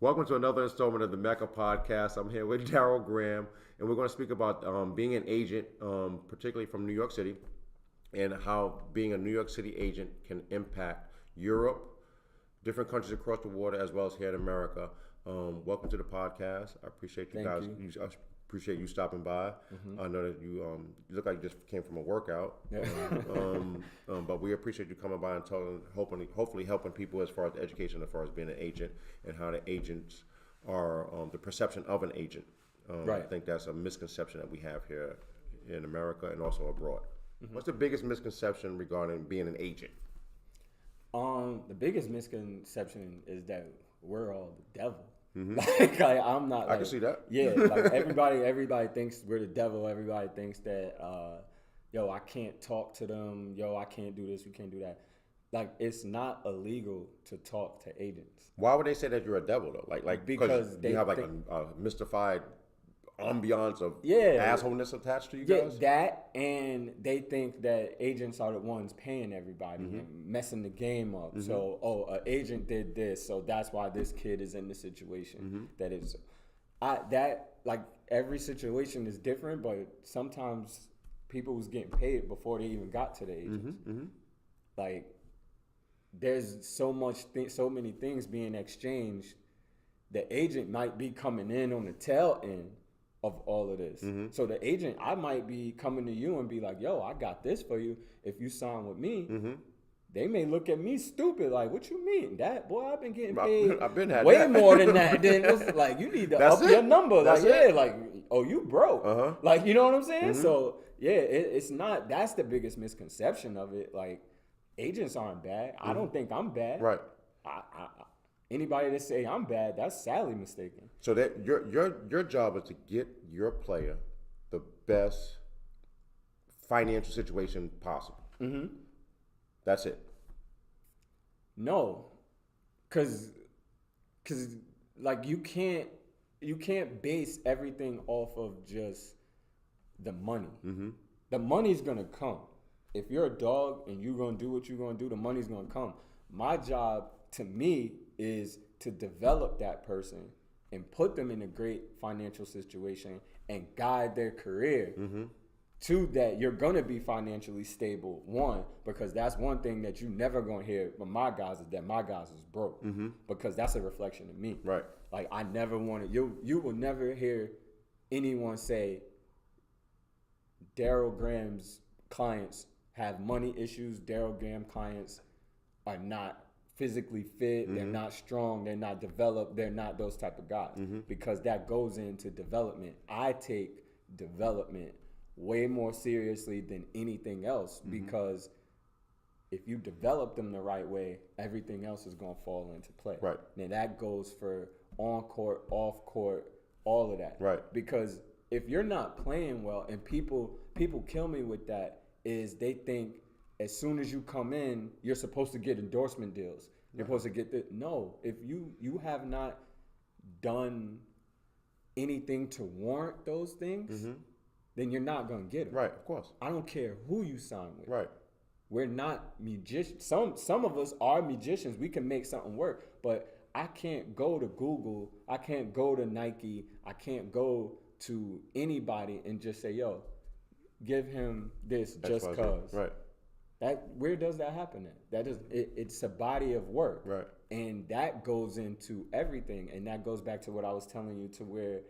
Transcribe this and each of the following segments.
Welcome to another installment of the MECCA podcast. I'm here with Daryl Graham, and we're going to speak about being an agent, particularly from New York City, and how being a New York City agent can impact Europe, different countries across the water, as well as here in America. Welcome to the podcast. I appreciate you guys. I appreciate you stopping by. I know that you look like you just came from a workout, but we appreciate you coming by and talking, hopefully helping people as far as education, as far as being an agent and how the agents are, the perception of an agent. I think that's a misconception that we have here in America and also abroad. What's the biggest misconception regarding being an agent? The biggest misconception is that we're all the devil. Like I'm not. I can see that. Yeah, like everybody thinks we're the devil. Everybody thinks that, I can't talk to them. I can't do this. We can't do that. Like, it's not illegal to talk to agents. Why would they say that you're a devil though? Like because they you have like a mystified ambiance of assholeness attached to you guys? That, and they think that agents are the ones paying everybody and messing the game up. So, an agent did this, so that's why this kid is in the situation that is. Every situation is different, but sometimes people was getting paid before they even got to the agents. Like, there's so many things being exchanged. The agent might be coming in on the tail end of all of this. So the agent, I might be coming to you and be like, yo, I got this for you. If you sign with me, they may look at me stupid. Like, what you mean? That, boy, I've been getting paid way more than that. Then it's like, you need to up your number. Like, you broke. Like, you know what I'm saying? So, it's not, that's the biggest misconception of it. Like, agents aren't bad. I don't think I'm bad. Right. Anybody that say I'm bad, that's sadly mistaken. So that your job is to get your player the best financial situation possible. That's it. No, cause like you can't base everything off of just the money. The money's gonna come. If you're a dog and you're gonna do what you're gonna do, the money's gonna come. My job, to me, is to develop that person and put them in a great financial situation and guide their career to that. You're going to be financially stable, one, because that's one thing that you never going to hear from my guys is that my guys is broke, because that's a reflection of me. Right. Like, I never want to, you will never hear anyone say Daryl Graham's clients have money issues. Daryl Graham clients are not physically fit, they're not strong, they're not developed, they're not those type of guys, because that goes into development. I take development way more seriously than anything else, because if you develop them the right way, everything else is going to fall into play. Right. Now that goes for on court, off court, all of that. Right. Because if you're not playing well, and people kill me with that, is they think as soon as you come in, you're supposed to get endorsement deals. You're supposed to get the no. If you have not done anything to warrant those things, then you're not gonna get them. Right, of course. I don't care who you sign with. Right. We're not magicians. Some of us are magicians. We can make something work, but I can't go to Google. I can't go to Nike. I can't go to anybody and just say, yo, give him this just cause. Right. Where does that happen at? That is, it's a body of work. Right. And that goes into everything. And that goes back to what I was telling you, to where,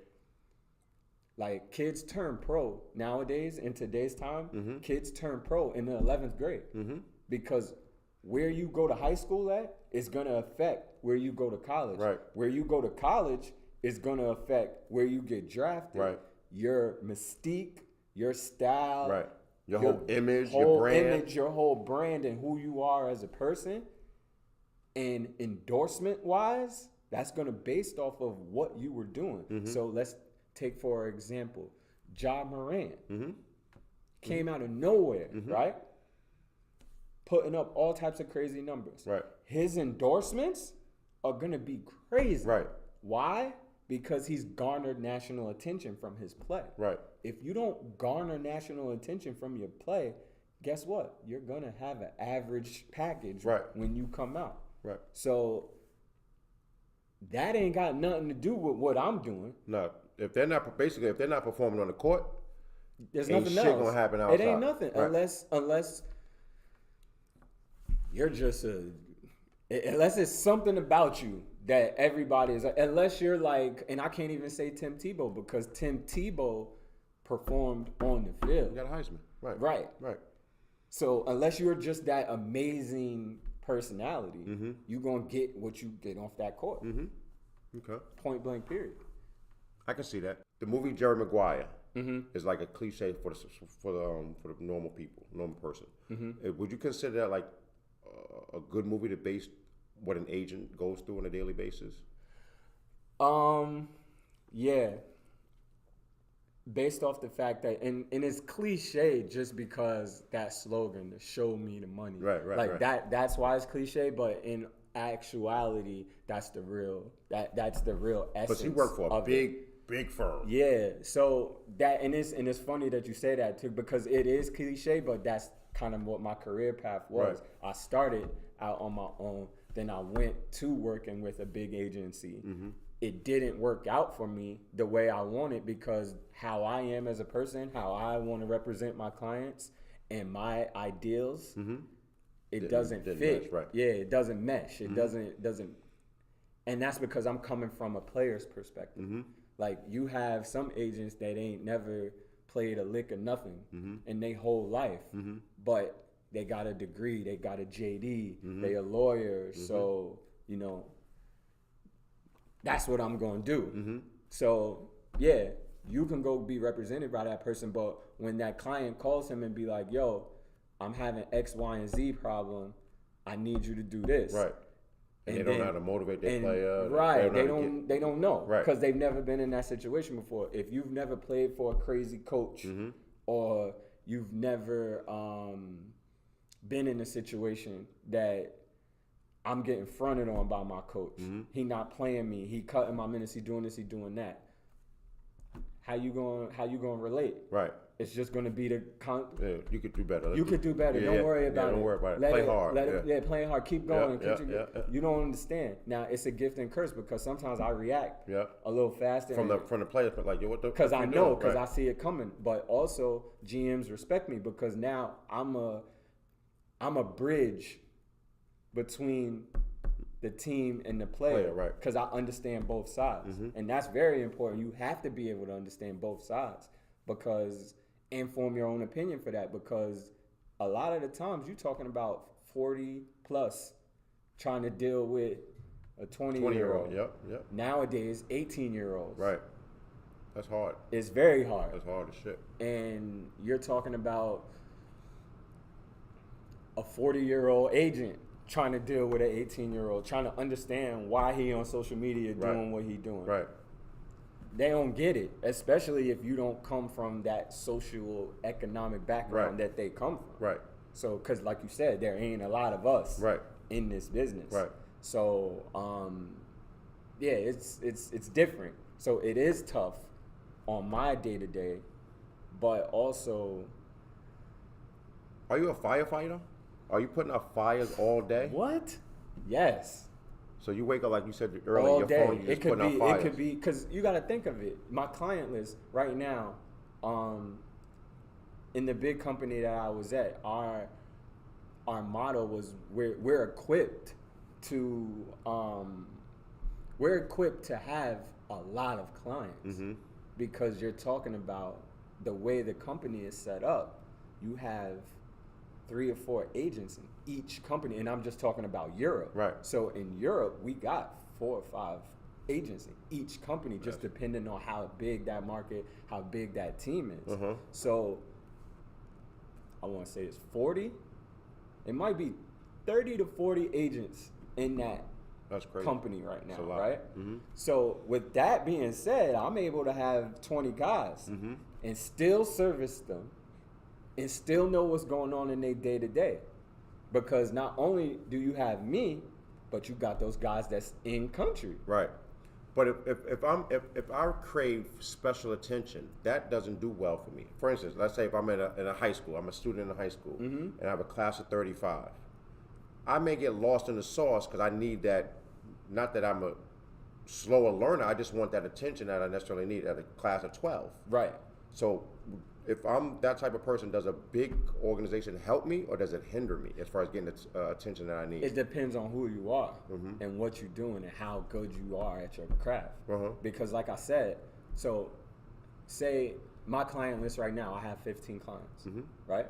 like, kids turn pro nowadays, in today's time, kids turn pro in the 11th grade. Because where you go to high school at is going to affect where you go to college. Right. Where you go to college is going to affect where you get drafted. Right. Your mystique, your style. Right. Your whole image, your brand. Your whole brand, and who you are as a person. And endorsement-wise, that's going to be based off of what you were doing. So let's take, for example, Ja came out of nowhere, right? Putting up all types of crazy numbers. Right. His endorsements are going to be crazy. Right. Why? Because he's garnered national attention from his play. Right. If you don't garner national attention from your play, guess what? You're going to have an average package when you come out. Right. So that ain't got nothing to do with what I'm doing. No, if they're not performing on the court, There's ain't nothing shit else. gonna happen outside. It ain't nothing Right. unless you're just unless it's something about you that everybody is, unless you're like, and I can't even say Tim Tebow because Tim Tebow performed on the field. You got a Heisman. Right. Right. Right. So unless you're just that amazing personality, you're gonna get what you get off that court. Okay. Point blank. Period. I can see that. The movie Jerry Maguire is like a cliche for the normal person. Would you consider that like a good movie to base what an agent goes through on a daily basis? Yeah. Based off the fact that, and it's cliche just because that slogan, the show me the money. Right. Like that's why it's cliche, but in actuality, that's the real essence. But she worked for a big firm. Yeah. So that, and it's funny that you say that too, because it is cliche, but that's kind of what my career path was. Right. I started out on my own, then I went to working with a big agency. It didn't work out for me the way I wanted because how I am as a person, how I want to represent my clients and my ideals, it doesn't fit. Mesh, right. Yeah, it doesn't mesh. It doesn't. And that's because I'm coming from a player's perspective. Like you have some agents that ain't never played a lick of nothing in their whole life, but they got a degree, they got a JD, they a lawyer, so you know that's what I'm gonna do. So yeah, you can go be represented by that person, but when that client calls him and be like, "Yo, I'm having X, Y, and Z problem. I need you to do this." Right. And they don't know how to motivate their player. Right. They don't know. Right. Because they've never been in that situation before. If you've never played for a crazy coach or you've never been in a situation that I'm getting fronted on by my coach. He not playing me. He cutting my minutes. He doing this. He doing that. How you gonna relate? Right. It's just gonna be the you could do better. You could do better. Don't worry about it. Don't worry about it. Play hard. Play hard. Keep going. Yeah. You don't understand. Now it's a gift and curse because sometimes I react a little faster from the players, but like, what the? Because I know, because I see it coming. But also GMs respect me because now I'm a bridge between the team and the player, right? Because I understand both sides, and that's very important. You have to be able to understand both sides and form your own opinion for that. Because a lot of the times you're talking about 40 plus trying to deal with a 20-year-old. Yep. Nowadays, 18-year-olds. Right. That's hard. It's very hard. That's hard as shit. And you're talking about a 40-year-old agent trying to deal with an 18-year-old, trying to understand why he on social media doing what he doing. Right. They don't get it, especially if you don't come from that social economic background that they come from. Right. So, because like you said, there ain't a lot of us in this business. Right. So, yeah, it's different. So it is tough on my day-to-day, but also... Are you a firefighter? Are you putting out fires all day? What? Yes. So you wake up, like you said earlier, all your day. phone, you're just putting out fires. It could be, because you got to think of it. My client list right now, in the big company that I was at, our motto was we're equipped to have a lot of clients because you're talking about the way the company is set up. You have 3 or 4 agents in each company, and I'm just talking about Europe. Right. So in Europe, we got 4 or 5 agents in each company, just depending on how big that market, how big that team is. So I want to say it's 40. It might be 30 to 40 agents in that company right now, right? So with that being said, I'm able to have 20 guys and still service them and still know what's going on in their day-to-day. Because not only do you have me, but you got those guys that's in country. Right. But if I crave special attention, that doesn't do well for me. For instance, let's say if I'm in a high school, I'm a student in a high school, and I have a class of 35. I may get lost in the sauce because I need that, not that I'm slower learner. I just want that attention that I necessarily need at a class of 12. Right. So if I'm that type of person, does a big organization help me or does it hinder me as far as getting the attention that I need? It depends on who you are and what you're doing and how good you are at your craft. Because like I said, so say my client list right now, I have 15 clients, right?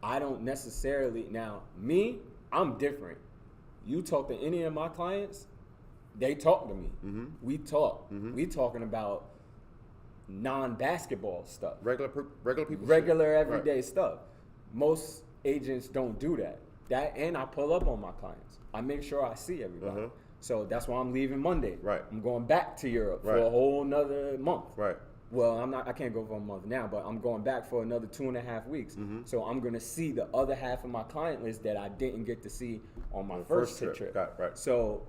I don't necessarily, now me, I'm different. You talk to any of my clients, they talk to me. We talk. We talking about non-basketball stuff. Regular people. Regular everyday stuff. Most agents don't do that. And I pull up on my clients. I make sure I see everybody. So that's why I'm leaving Monday. Right. I'm going back to Europe for a whole nother month. Right. Well, I can't go for a month now, but I'm going back for another 2.5 weeks. So I'm going to see the other half of my client list that I didn't get to see on my first trip. Got it, right. So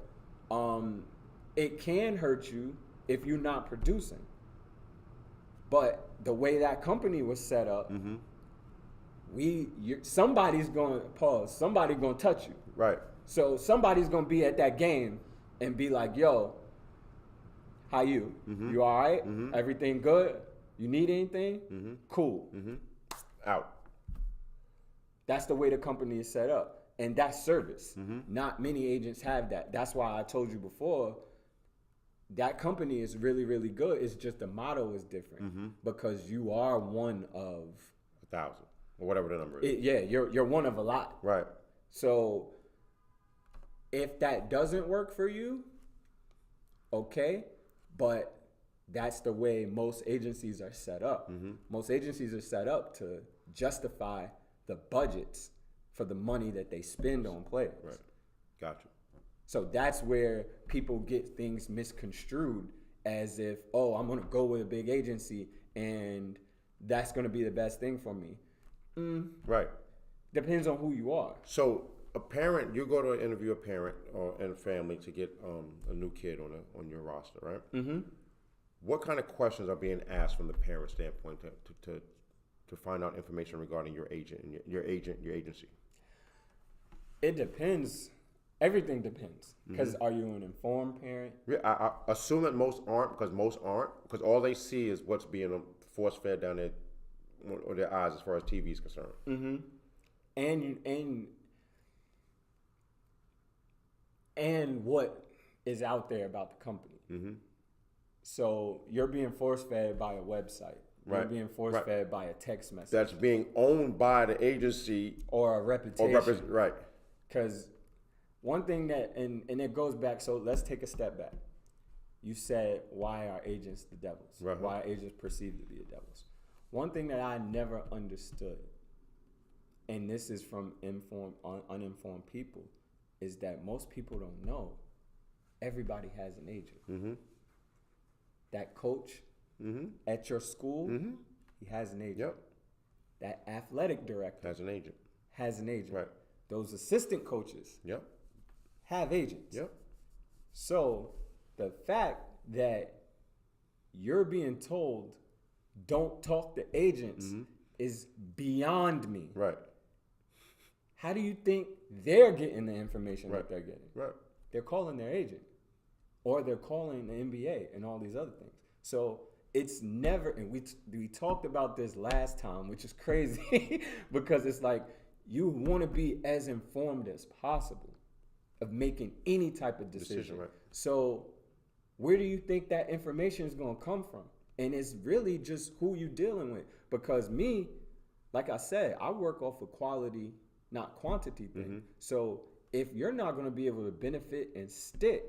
it can hurt you if you're not producing. But the way that company was set up, somebody's going to pause. Somebody's going to touch you. Right. So somebody's going to be at that game and be like, yo, how you? You all right? Everything good? You need anything? Cool. Out. That's the way the company is set up. And that's service. Not many agents have that. That's why I told you before, that company is really, really good. It's just the motto is different because you are one of 1,000 or whatever the number is. You're one of a lot. Right. So if that doesn't work for you, okay, but that's the way most agencies are set up. Most agencies are set up to justify the budgets for the money that they spend on players. Right. Gotcha. So that's where people get things misconstrued as if, oh, I'm going to go with a big agency and that's going to be the best thing for me. Right. Depends on who you are. So a parent, you go to interview a parent and a family to get a new kid on your roster, right? What kind of questions are being asked from the parent standpoint to find out information regarding your agent and your agency? It depends. Everything depends. Because are you an informed parent? Yeah, I assume that most aren't, because all they see is what's being force fed down their eyes as far as TV is concerned. And what is out there about the company. So you're being force fed by a website. You're being force fed by a text message. That's being owned by the agency. Or a reputation. Right. Because one thing that, and it goes back, so let's take a step back. You said, why are agents the devils? Why are agents perceived to be the devils? One thing that I never understood, and this is from uninformed people, is that most people don't know everybody has an agent. That coach at your school, he has an agent. Yep. That athletic director has an agent. Right. Those assistant coaches have agents. Yep. So the fact that you're being told don't talk to agents is beyond me. Right. How do you think they're getting the information that they're getting? Right. They're calling their agent, or they're calling the NBA and all these other things. So it's never, and we talked about this last time, which is crazy because it's like you want to be as informed as possible of making any type of decision. Right. So where do you think that information is going to come from? And it's really just who you're dealing with. Because me, like I said, I work off a quality, not quantity thing. So if you're not going to be able to benefit and stick,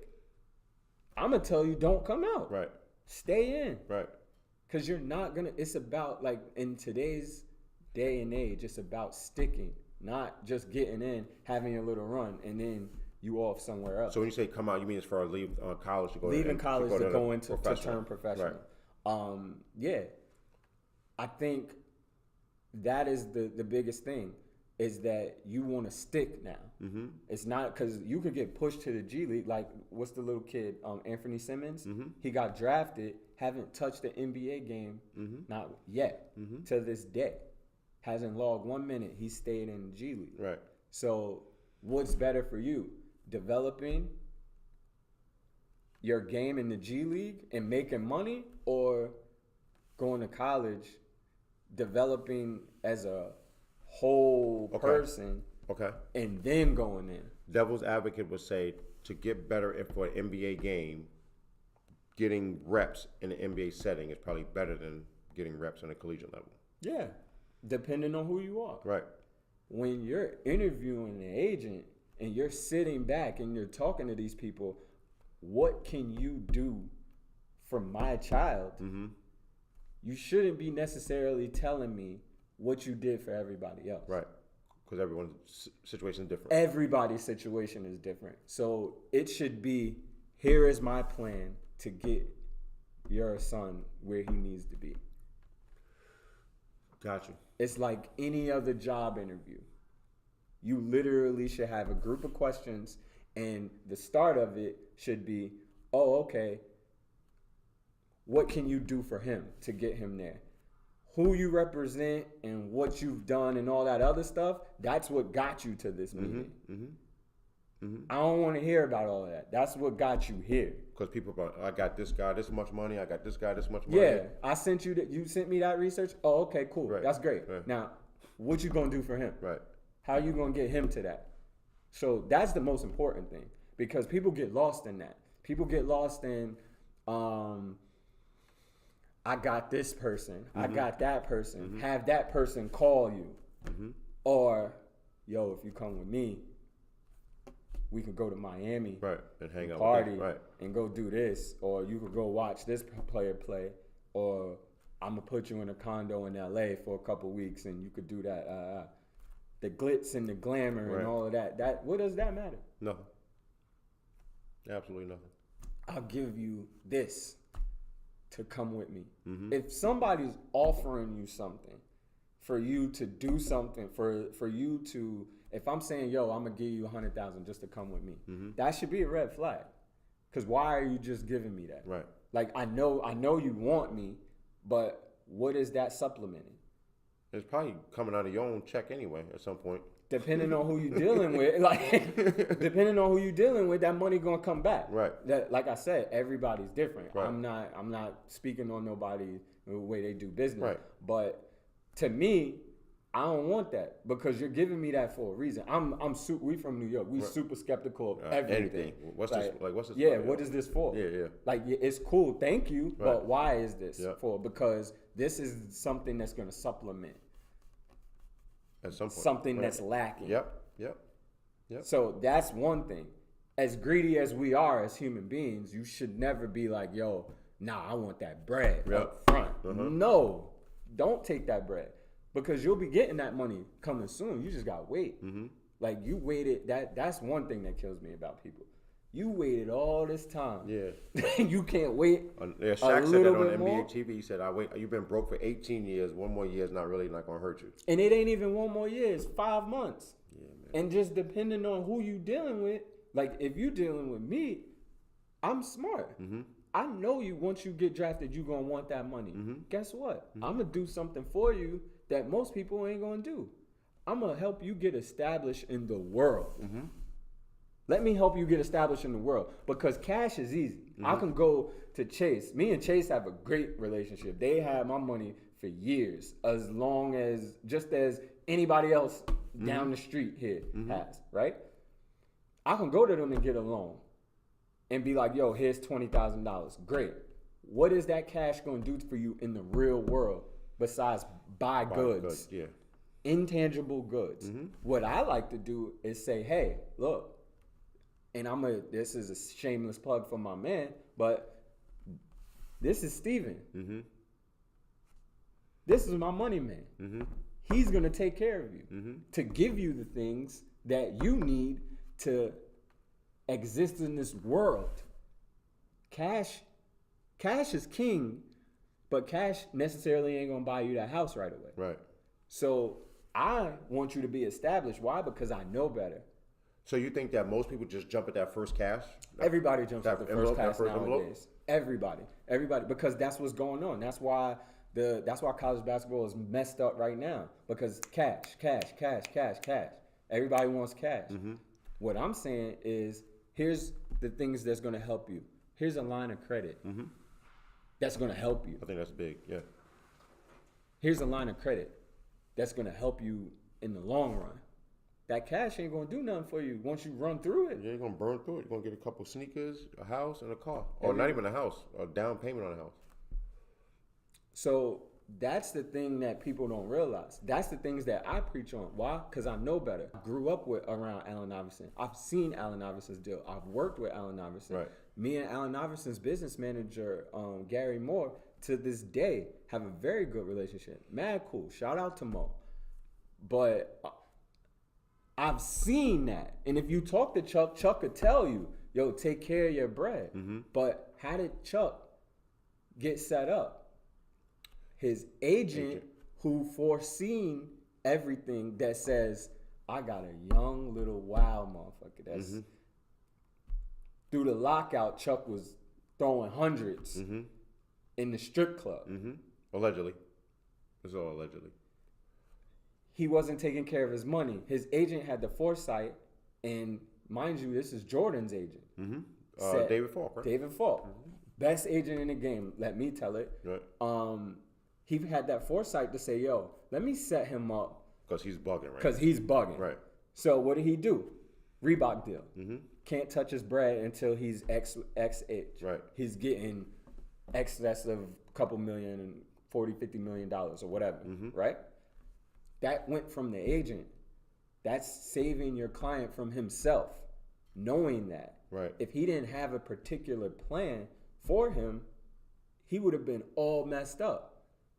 I'm going to tell you don't come out. Right. Stay in. Right. Because you're not going to, it's about, like, in today's day and age, it's about sticking, not just getting in, having a little run, and then you off somewhere else. So when you say come out, you mean as far as leave college to go leaving college to go into to turn professional. Right. Yeah, I think that is the biggest thing is that you want to stick now. It's not because you could get pushed to the G League. Like, what's the little kid, Anthony Simmons? He got drafted, haven't touched the NBA game, not yet, to this day. Hasn't logged 1 minute. He stayed in the G League. Right. So what's better for you? Developing your game in the G League and making money, or going to college, developing as a whole person, and then going in. Devil's advocate would say to get better for an NBA game, getting reps in an NBA setting is probably better than getting reps on a collegiate level. Yeah, depending on who you are. Right. When you're interviewing an agent and you're sitting back and you're talking to these people, what can you do for my child? Mm-hmm. You shouldn't be necessarily telling me what you did for everybody else. Right. Because everyone's situation is different. Everybody's situation is different. So it should be, here is my plan to get your son where he needs to be. Got you. It's like any other job interview. You literally should have a group of questions, and the start of it should be, oh, okay, what can you do for him to get him there? Who you represent and what you've done and all that other stuff, that's what got you to this meeting. I don't want to hear about all of that. That's what got you here. Because people are, I got this guy this much money, I got this guy this much money. Yeah, I sent you that. You sent me that research. Oh, okay, cool. Right. That's great. Right. Now, what you gonna do for him? Right. How you gonna get him to that? So that's the most important thing, because people get lost in that. People get lost in, I got this person, I got that person. Have that person call you, or yo, if you come with me, we could go to Miami, right, and hang out, party, with them. Right, and go do this, or you could go watch this player play, or I'm gonna put you in a condo in LA for a couple weeks and you could do that. The glitz and the glamour and all of that. That what does that matter? Nothing. Absolutely nothing. I'll give you this to come with me. If somebody's offering you something for you to do something, for you to, if I'm saying, yo, I'm gonna give you $100,000 just to come with me, that should be a red flag. Because why are you just giving me that? Right. Like I know you want me, but what is that supplementing? It's probably coming out of your own check anyway at some point. Depending on who you're dealing with, depending on who you're dealing with, that money gonna come back. Right. That, like I said, everybody's different. Right. I'm not speaking on nobody the way they do business. Right. But to me, I don't want that, because you're giving me that for a reason. We from New York. We super skeptical of everything. Anything. What's this? What's this? Yeah. What is this for? Yeah. Like, it's cool. Thank you. Right. But why is this Yep. Because this is something that's gonna supplement At some point. something that's lacking. Yep. So that's one thing. As greedy as we are as human beings, you should never be like, yo, nah, I want that bread up front. No, don't take that bread, because you'll be getting that money coming soon. You just got to wait. Like, you waited. That's one thing that kills me about people. You waited all this time. Yeah. You can't wait. Yeah, Shaq said that on NBA TV. He said, you've been broke for 18 years. One more year is not going to hurt you. And it ain't even 1 more year. It's 5 months. Yeah, man. And just depending on who you dealing with, like if you dealing with me, I'm smart. I know you, once you get drafted, you going to want that money. Guess what? I'm going to do something for you that most people ain't going to do. I'm going to help you get established in the world. Let me help you get established in the world, because cash is easy. I can go to Chase. Me and Chase have a great relationship. They have my money for years, as long as, just as anybody else down the street here has, right? I can go to them and get a loan and be like, yo, here's $20,000. Great. What is that cash going to do for you in the real world besides buy goods? Yeah. Intangible goods. What I like to do is say, hey, look, and this is a shameless plug for my man, but this is Steven. This is my money man. He's going to take care of you to give you the things that you need to exist in this world. Cash is king, but cash necessarily ain't going to buy you that house right away. Right. So I want you to be established. Why? Because I know better. So you think that most people just jump at that first cash? Everybody jumps at the first pass nowadays. Envelope? Everybody, because that's what's going on. That's why college basketball is messed up right now, because cash. Everybody wants cash. What I'm saying is, here's the things that's going to help you. here's a line of credit that's going to help you. I think that's big. Yeah. Here's a line of credit that's going to help you in the long run. That cash ain't going to do nothing for you once you run through it. Yeah, you're going to burn through it. You're going to get a couple sneakers, a house, and a car. Or not even a house, a down payment on a house. So that's the thing that people don't realize. That's the things that I preach on. Why? Because I know better. I grew up around Allen Iverson. I've seen Allen Iverson's deal. I've worked with Allen Iverson. Right. Me and Allen Iverson's business manager, Gary Moore, to this day have a very good relationship. Mad cool. Shout out to Mo. But I've seen that. And if you talk to Chuck, Chuck could tell you, yo, take care of your bread. But how did Chuck get set up? His agent who foreseen everything that says, I got a young little wild motherfucker that's through the lockout, Chuck was throwing hundreds in the strip club. Allegedly. It's all allegedly. He wasn't taking care of his money. His agent had the foresight, and mind you, this is Jordan's agent. David Falk, right? David Falk. Best agent in the game, let me tell it. Right. He had that foresight to say, yo, let me set him up. Because he's bugging, right? Because he's bugging. Right. So what did he do? Reebok deal. Can't touch his bread until he's X age. Right. He's getting excess of a couple million and $40-50 million or whatever. Right? That went from the agent. That's saving your client from himself, knowing that. Right. If he didn't have a particular plan for him, he would have been all messed up.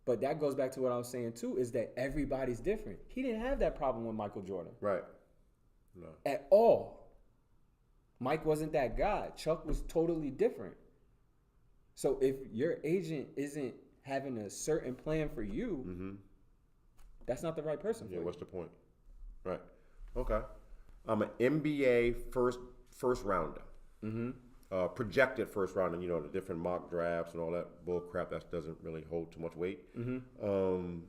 But that goes back to what I was saying too, is that everybody's different. He didn't have that problem with Michael Jordan. Right. No. At all. Mike wasn't that guy. Chuck was totally different. So if your agent isn't having a certain plan for you, that's not the right person for you. What's the point? Right. Okay. I'm an NBA first rounder. Projected first round, and the different mock drafts and all that bull crap that doesn't really hold too much weight. Do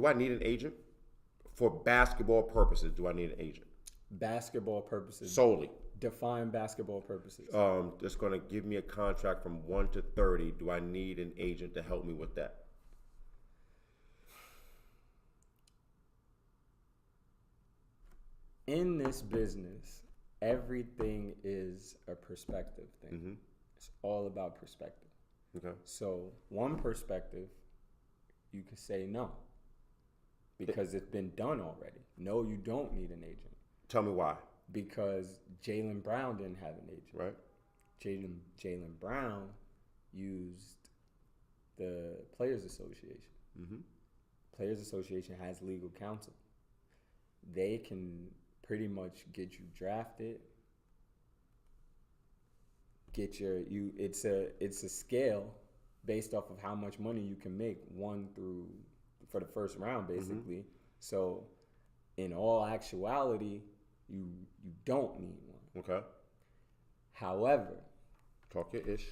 I need an agent for basketball purposes? Do I need an agent? Basketball purposes solely. Define basketball purposes. That's going to give me a contract from 1 to 30. Do I need an agent to help me with that? In this business, everything is a perspective thing. It's all about perspective. Okay. So one perspective, you could say no, because it's been done already. No, you don't need an agent. Tell me why. Because Jaylen Brown didn't have an agent. Right. Jaylen Brown used the Players Association. Players Association has legal counsel. They can pretty much get you drafted, it's a scale based off of how much money you can make for the first round, basically. So in all actuality, you don't need one. Okay. However, talk your ish.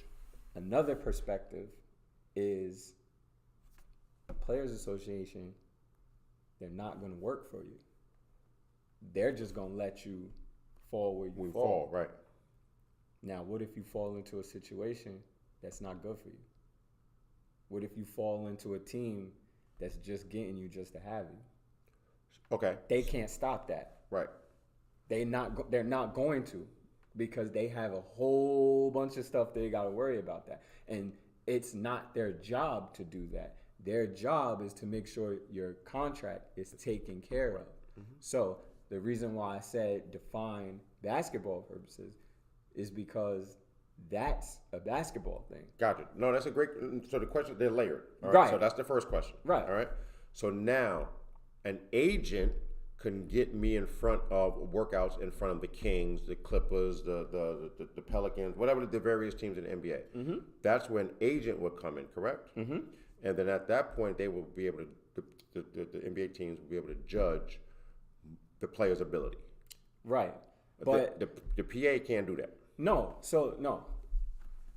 Another perspective is Players Association, they're not going to work for you. They're just going to let you fall where you fall. Right. Now, what if you fall into a situation that's not good for you? What if you fall into a team that's just getting you just to have you? Okay. They can't stop that. Right. They're not going to, because they have a whole bunch of stuff they got to worry about that. And it's not their job to do that. Their job is to make sure your contract is taken care of. So the reason why I said define basketball purposes is because that's a basketball thing. Gotcha. No, that's a great. So the question, they're layered. All right. So that's the first question. Right. All right. So now, an agent can get me in front of workouts in front of the Kings, the Clippers, the Pelicans, whatever the various teams in the NBA. That's when agent would come in, correct? And then at that point, they will be able to. The NBA teams will be able to judge the player's ability. Right. But the PA can't do that. No. So no.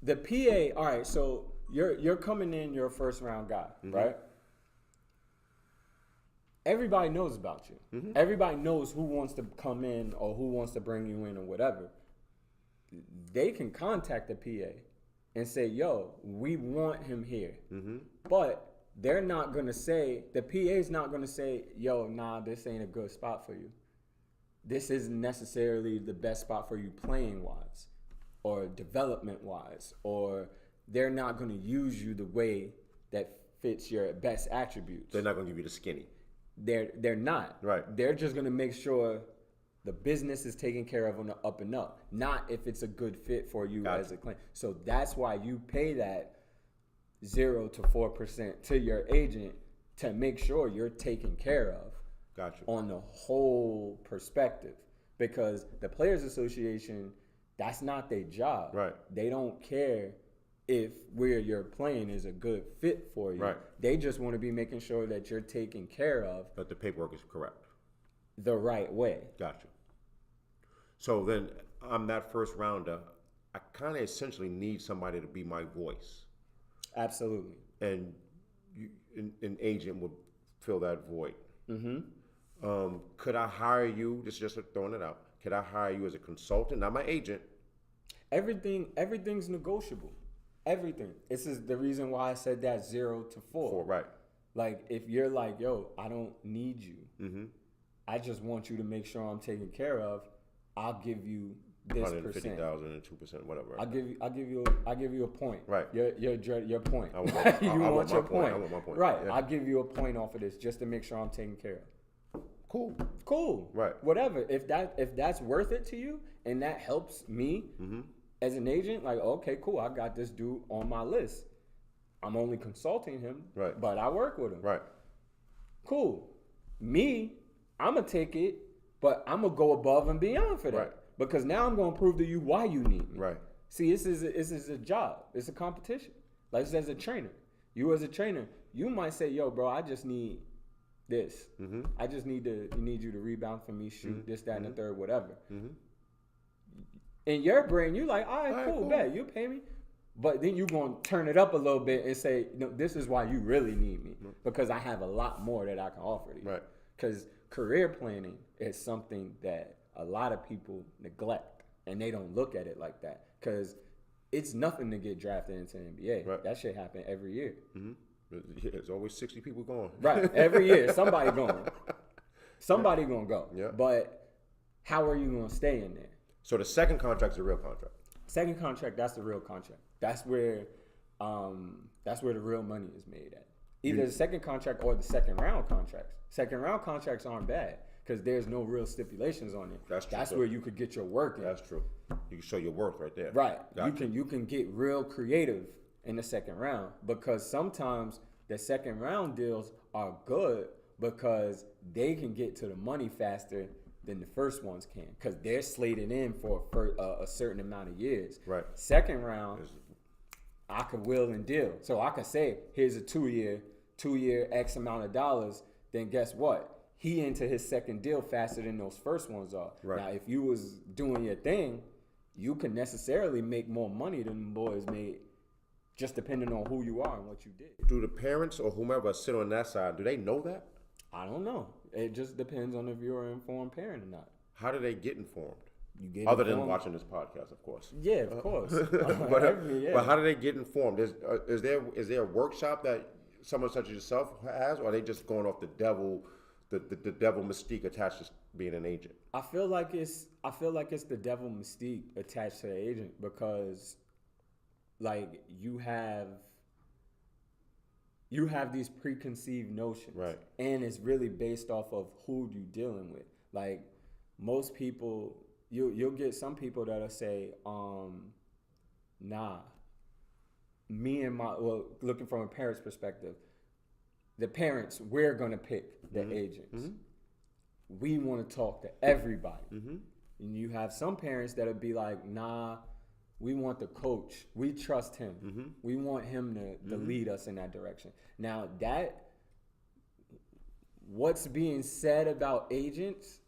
The PA, all right, so you're coming in, you're a first round guy, right? Everybody knows about you. Everybody knows who wants to come in or who wants to bring you in or whatever. they can contact the PA and say, yo, we want him here. Mm-hmm. But they're not going to say, the PA's not going to say, yo, nah, this ain't a good spot for you. This isn't necessarily the best spot for you playing wise or development wise, or they're not going to use you the way that fits your best attributes. They're not going to give you the skinny. They're not. Right. They're just going to make sure the business is taken care of on the up and up, not if it's a good fit for you as a client. So that's why you pay that 0 to 4% to your agent to make sure you're taken care of. Gotcha. On the whole perspective, because the Players Association, that's not their job. Right. They don't care if where you're playing is a good fit for you. Right. They just want to be making sure that you're taken care of. That the paperwork is correct. The right way. Gotcha. So then I'm that first rounder. I kind of essentially need somebody to be my voice. Absolutely. And an agent would fill that void. Mm-hmm. Could I hire you? This is just throwing it out. Could I hire you as a consultant, not my agent? Everything's negotiable. Everything. This is the reason why I said that 0 to 4. Right. Like if you're like, yo, I don't need you. Mm-hmm. I just want you to make sure I'm taken care of. I'll give you this percent. 150,000 and 2%, whatever. I'll give you a point. Right. Your point. I want you want your point. I want my point. Right. Yeah. I'll give you a point off of this just to make sure I'm taken care of. Cool. Right. Whatever. If that's worth it to you and that helps me as an agent, like, okay, cool. I got this dude on my list. I'm only consulting him, right, but I work with him. Right. Cool. Me, I'm going to take it, but I'm going to go above and beyond for that. Right. Because now I'm going to prove to you why you need me. Right. See, this is a job. It's a competition. Like as a trainer. You as a trainer, you might say, yo, bro, I just need this. Mm-hmm. I just need you to rebound for me, shoot this, that, and the third, whatever. Mm-hmm. In your brain, you're like, all right, cool, bet, you pay me. But then you're going to turn it up a little bit and say, no, this is why you really need me. Because I have a lot more that I can offer to you. Right. Because career planning is something that a lot of people neglect. And they don't look at it like that. Because it's nothing to get drafted into the NBA. Right. That shit happen every year. Mm-hmm. There's always 60 people going. Right. Every year, somebody going. Somebody going to go. Yeah. But how are you going to stay in there? So the second contract is a real contract. Second contract, that's the real contract. That's where the real money is made at. Either the second contract or the second round contracts. Second round contracts aren't bad because there's no real stipulations on it. That's true. That's where you could get your work in. That's true. You can show your worth right there. Right. Gotcha. You can get real creative in the second round because sometimes the second round deals are good because they can get to the money faster than the first ones can because they're slated in for a certain amount of years. Right. Second round, I could will and deal. So I could say, here's a 2-year X amount of dollars. Then guess what? He into his second deal faster than those first ones are. Right. Now, if you was doing your thing, you could necessarily make more money than the boys made just depending on who you are and what you did. Do the parents or whomever sit on that side, do they know that? I don't know. It just depends on if you're an informed parent or not. How do they get informed? You get Other informed. than watching this podcast, of course. Yeah, of course. But how do they get informed? Is there a workshop that someone such as yourself has, or are they just going off the devil mystique attached to being an agent? I feel like it's the devil mystique attached to the agent because, like, you have these preconceived notions, right? And it's really based off of who you're dealing with. Like most people, you'll get some people that'll say, nah, me and looking from a parent's perspective, the parents, we're gonna pick the agents. Mm-hmm. We want to talk to everybody. Mm-hmm. And you have some parents that'll be like, nah, we want the coach. We trust him. Mm-hmm. We want him to lead us in that direction. Now what's being said about agents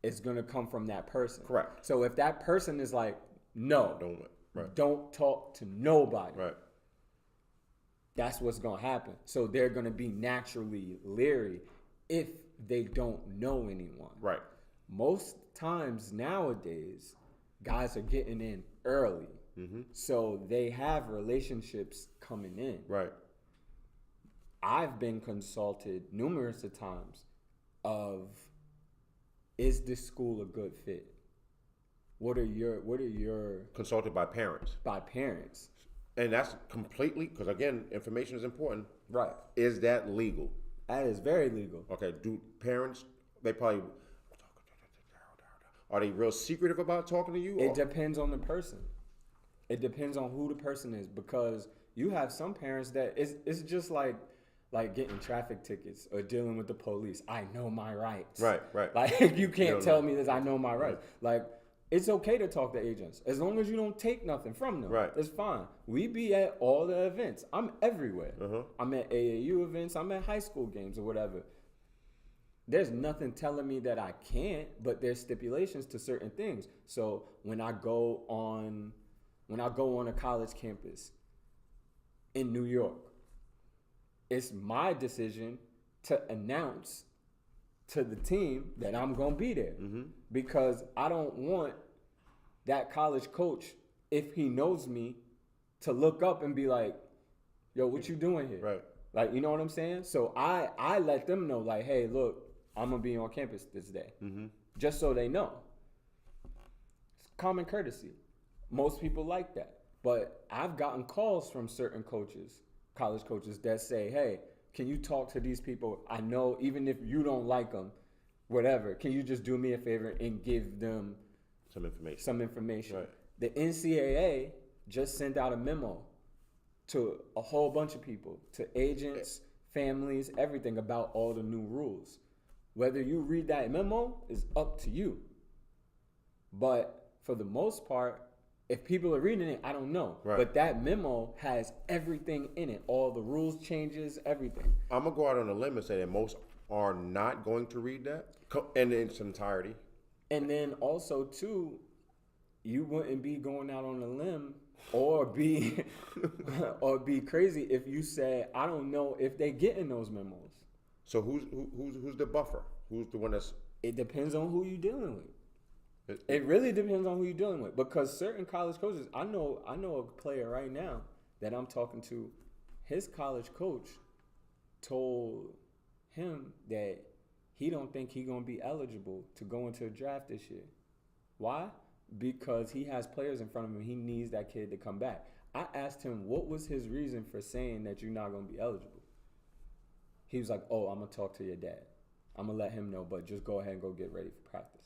is going to come from that person. Correct. So if that person is like, no, don't talk to nobody. Right. That's what's going to happen. So they're going to be naturally leery if they don't know anyone. Right. Most times nowadays, guys are getting in early. So they have relationships coming in. Right. I've been consulted numerous of times of, is this school a good fit? What are your Consulted by parents. by parents? And that's completely, because again, information is important. Right. Is that legal? That is very legal. Okay, do parents, they probably, are they real secretive about talking to you? It depends on the person. It depends on who the person is, because you have some parents that it's just like getting traffic tickets or dealing with the police. I know my rights. Right. Like you can't tell me this. I know my rights. Like, it's okay to talk to agents as long as you don't take nothing from them. Right. It's fine. We be at all the events. I'm everywhere. I'm at AAU events. I'm at high school games or whatever. There's nothing telling me that I can't, but there's stipulations to certain things. So when I go on a college campus in New York, it's my decision to announce to the team that I'm going to be there, because I don't want that college coach, if he knows me, to look up and be like, yo, what you doing here? Right. Like, you know what I'm saying? So I let them know, like, hey, look, I'm going to be on campus this day, just so they know. It's common courtesy. Most people like that. But I've gotten calls from certain coaches, college coaches, that say, hey, can you talk to these people? I know even if you don't like them, whatever, can you just do me a favor and give them some information? Right. The NCAA just sent out a memo to a whole bunch of people, to agents, families, everything, about all the new rules. Whether you read that memo is up to you. But for the most part, if people are reading it, I don't know. Right. But that memo has everything in it. All the rules changes, everything. I'm going to go out on a limb and say that most are not going to read that in its entirety. And then also, too, you wouldn't be going out on a limb or be crazy if you said, I don't know if they getting those memos. So who's the buffer? Who's the one that's... It depends on who you're dealing with. It really depends on who you're dealing with, because certain college coaches, I know a player right now that I'm talking to, his college coach told him that he don't think he's going to be eligible to go into a draft this year. Why? Because he has players in front of him. He needs that kid to come back. I asked him, what was his reason for saying that you're not going to be eligible? He was like, oh, I'm going to talk to your dad. I'm going to let him know, but just go ahead and go get ready for practice.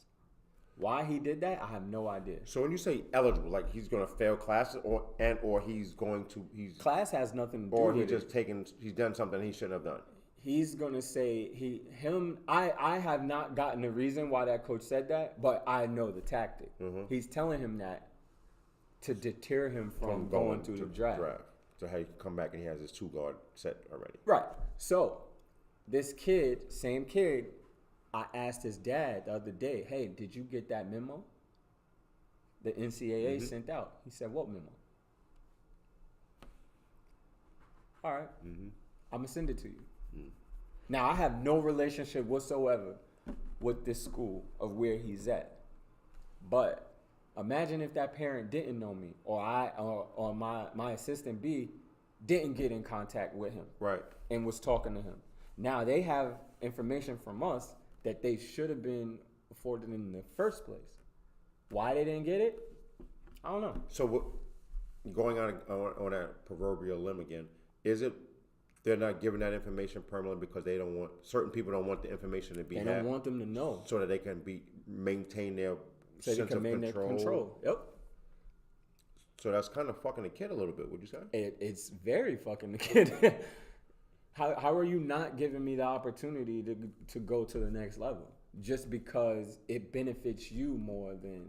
Why he did that, I have no idea. So when you say eligible, like he's going to fail classes, or he's going to class has nothing to do or with he's done something he shouldn't have done. He's gonna say I have not gotten the reason why that coach said that, but I know the tactic. He's telling him that to deter him from going to the draft. So how he can come back and he has his 2-guard set already. Right. So this kid, same kid, I asked his dad the other day, hey, did you get that memo the NCAA sent out? He said, what memo? All right. I'm going to send it to you. Now, I have no relationship whatsoever with this school of where he's at. But imagine if that parent didn't know me, or my assistant B didn't get in contact with him. Right. And was talking to him. Now, they have information from us that they should have been afforded in the first place. Why they didn't get it, I don't know. So going on that proverbial limb again, is it they're not giving that information permanently because they don't want, certain people don't want the information to be They don't want them to know. so that they can maintain their So sense of control. Yep. So that's kind of fucking the kid a little bit, would you say? It's very fucking the kid. How are you not giving me the opportunity to go to the next level just because it benefits you more than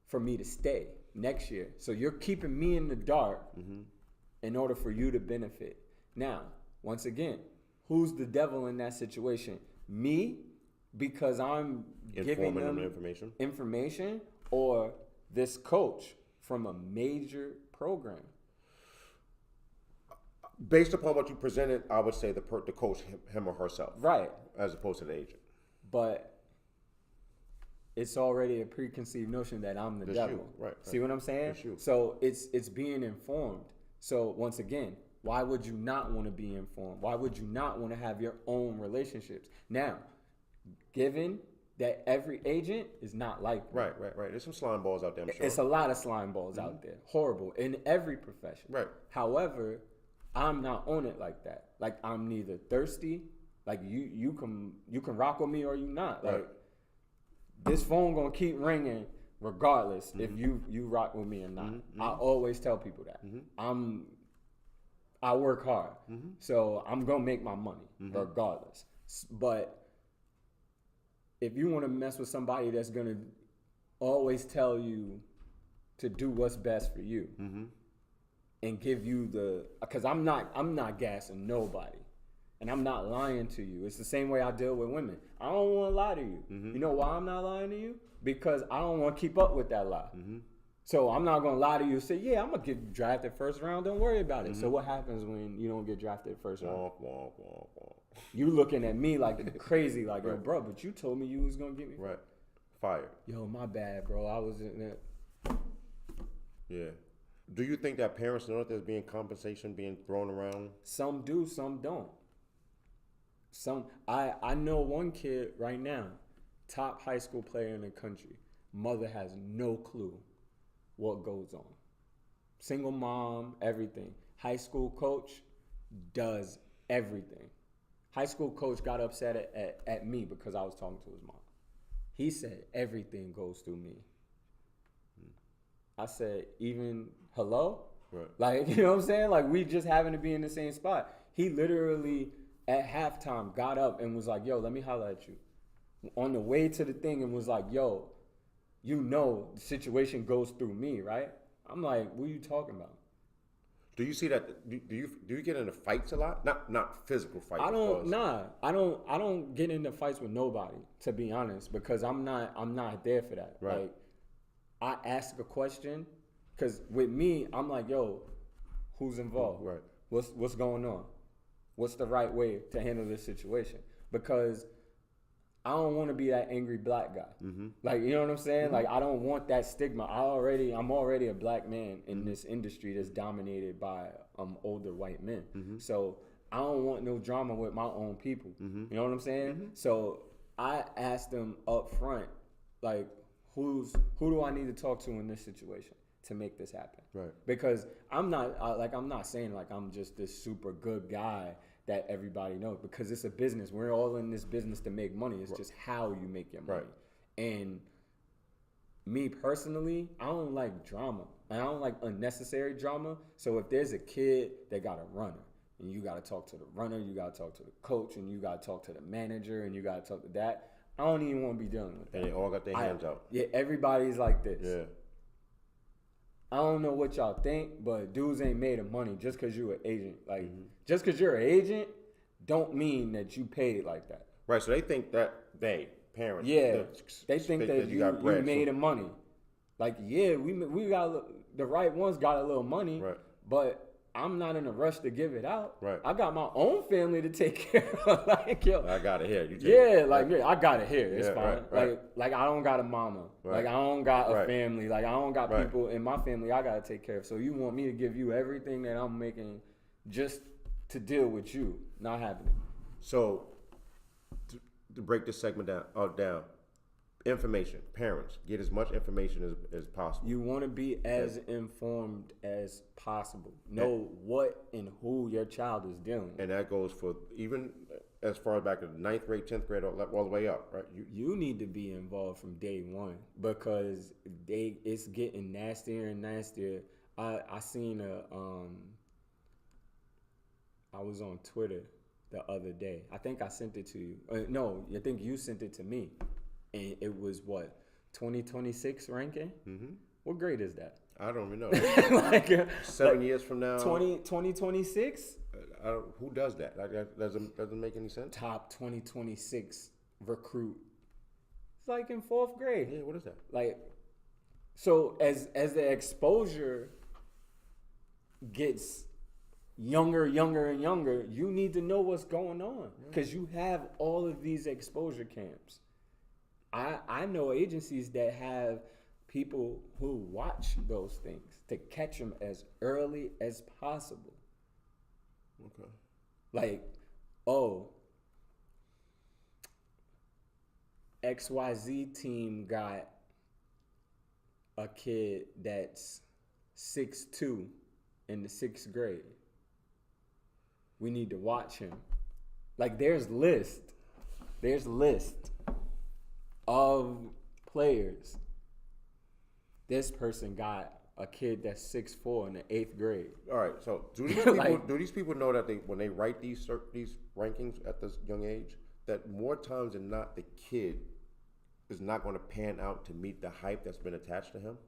for me to stay next year? So you're keeping me in the dark in order for you to benefit. Now, once again, who's the devil in that situation? Me, because I'm giving them information, or this coach from a major program? Based upon what you presented, I would say the coach, him or herself. Right. As opposed to the agent. But it's already a preconceived notion that I'm the devil. You. Right. See what I'm saying? So it's being informed. So once again, why would you not want to be informed? Why would you not want to have your own relationships? Now, given that every agent is not like me. Right. There's some slime balls out there, I'm sure. It's a lot of slime balls out there. Horrible. In every profession. Right. However, I'm not on it like that. Like, I'm neither thirsty. Like, you can rock with me or you not. Like, this phone gonna keep ringing regardless if you rock with me or not. I always tell people that. I work hard. So I'm gonna make my money regardless. But if you want to mess with somebody that's gonna always tell you to do what's best for you and give you because I'm not gassing nobody. And I'm not lying to you. It's the same way I deal with women. I don't want to lie to you. You know why I'm not lying to you? Because I don't want to keep up with that lie. So I'm not going to lie to you and say, yeah, I'm going to get drafted first round. Don't worry about it. So what happens when you don't get drafted first round? You looking at me like crazy, like, yo, bro, but you told me you was going to get me. Right. Fired. Yo, my bad, bro. I was in that. Yeah. Do you think that parents know that there's being compensation being thrown around? Some do, some don't. I know one kid right now, top high school player in the country. Mother has no clue what goes on. Single mom, everything. High school coach does everything. High school coach got upset at me because I was talking to his mom. He said everything goes through me. I said, even hello? Right. Like, you know what I'm saying? Like, we just happen to be in the same spot. He literally at halftime got up and was like, yo, let me holler at you. On the way to the thing and was like, yo, you know the situation goes through me, right? I'm like, what are you talking about? Do you see that? Do you get into fights a lot? Not physical fights. I don't get into fights with nobody, to be honest, because I'm not there for that. Right. Like, I ask a question, because with me, I'm like, yo, who's involved? Right. What's going on? What's the right way to handle this situation? Because I don't want to be that angry black guy. Like, you know what I'm saying? Like, I don't want that stigma. I'm already a black man in this industry that's dominated by older white men. So I don't want no drama with my own people. You know what I'm saying? So I asked them up front, like, who do I need to talk to in this situation to make this happen? Right. Because I'm not saying like I'm just this super good guy that everybody knows, because it's a business. We're all in this business to make money. It's just how you make your money. Right. And me personally, I don't like drama. I don't like unnecessary drama. So if there's a kid that got a runner, and you got to talk to the runner, you got to talk to the coach, and you got to talk to the manager, and you got to talk to that, I don't even want to be dealing with that. And they all got their hands out. Yeah, everybody's like this. Yeah. I don't know what y'all think, but dudes ain't made of money just because you're an agent. Like, just because you're an agent don't mean that you paid like that. Right, so they think that parents. Yeah, they think that you made of money. Like, yeah, we got, the right ones got a little money, right, but I'm not in a rush to give it out. Right. I got my own family to take care of. Like, yo, I got it here. I got it here. It's fine. Right. Like I don't got a mama. Right. Like, I don't got a family. Like, I don't got people in my family I gotta take care of. So you want me to give you everything that I'm making just to deal with you? Not happening. So to break this segment down. Information. Parents, get as much information as possible. You want to be as informed as possible. Know what and who your child is dealing with. And that goes for even as far back as 9th grade, 10th grade, all the way up, right? You need to be involved from day one, because it's getting nastier and nastier. I seen I was on Twitter the other day. I think I sent it to you. No, I think you sent it to me. And it was what, 2026 ranking? What grade is that? I don't even know. like 7 years from now. 2026? Who does that? Like, that doesn't make any sense. Top 2026 recruit. It's like in 4th grade. Yeah, what is that? Like, so as the exposure gets younger, and younger, you need to know what's going on, because you have all of these exposure camps. I know agencies that have people who watch those things to catch them as early as possible. Okay. Like, oh, XYZ team got a kid that's 6'2" in the 6th grade. We need to watch him. Like, there's list of players. This person got a kid that's 6'4" in the 8th grade. All right. So do these people do these people know that when they write these rankings at this young age, that more times than not the kid is not going to pan out to meet the hype that's been attached to him?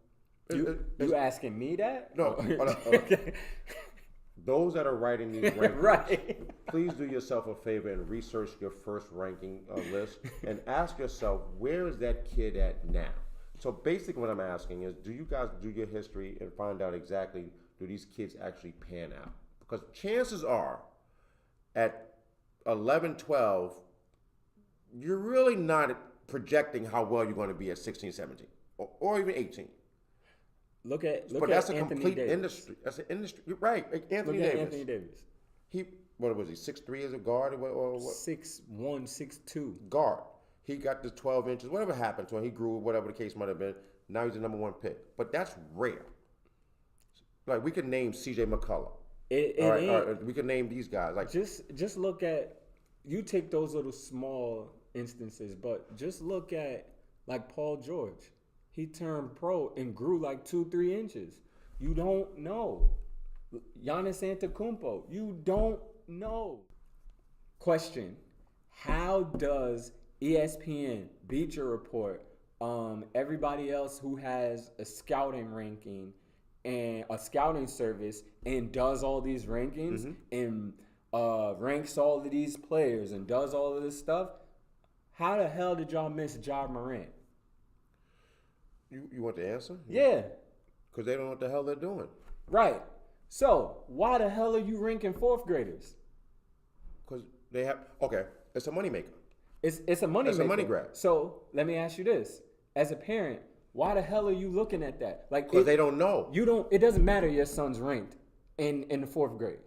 You asking me that? No. Okay. Those that are writing these rankings, right. Please do yourself a favor and research your first ranking list and ask yourself, where is that kid at now? So basically what I'm asking is, do you guys do your history and find out exactly, do these kids actually pan out? Because chances are at 11, 12, you're really not projecting how well you're going to be at 16, 17, or even 18. Look at that's a Anthony complete Davis. industry. That's an industry. You're right. Like Anthony Look at Davis. Anthony Davis. What was he? 6'3" as a guard or what? 6'1", 6'2". Guard. He got the 12 inches. Whatever happened to him, he grew. Whatever the case might have been. Now he's the number 1 pick. But that's rare. Like we could name C.J. McCullough. All right. We could name these guys. Like just look at. You take those little small instances, but just look at like Paul George. He turned pro and grew like 2-3 inches. You don't know. Giannis Antetokounmpo. You don't know. Question: how does ESPN, Bleacher Report, everybody else who has a scouting ranking and a scouting service and does all these rankings and ranks all of these players and does all of this stuff? How the hell did y'all miss Ja Morant? You want the answer? Yeah. Because they don't know what the hell they're doing. Right. So why the hell are you ranking 4th graders? Because they have. Okay, it's a moneymaker. It's a money. It's a money grab. So let me ask you this: as a parent, why the hell are you looking at that? Like, because they don't know. You don't. It doesn't matter. Your son's ranked in the 4th grade.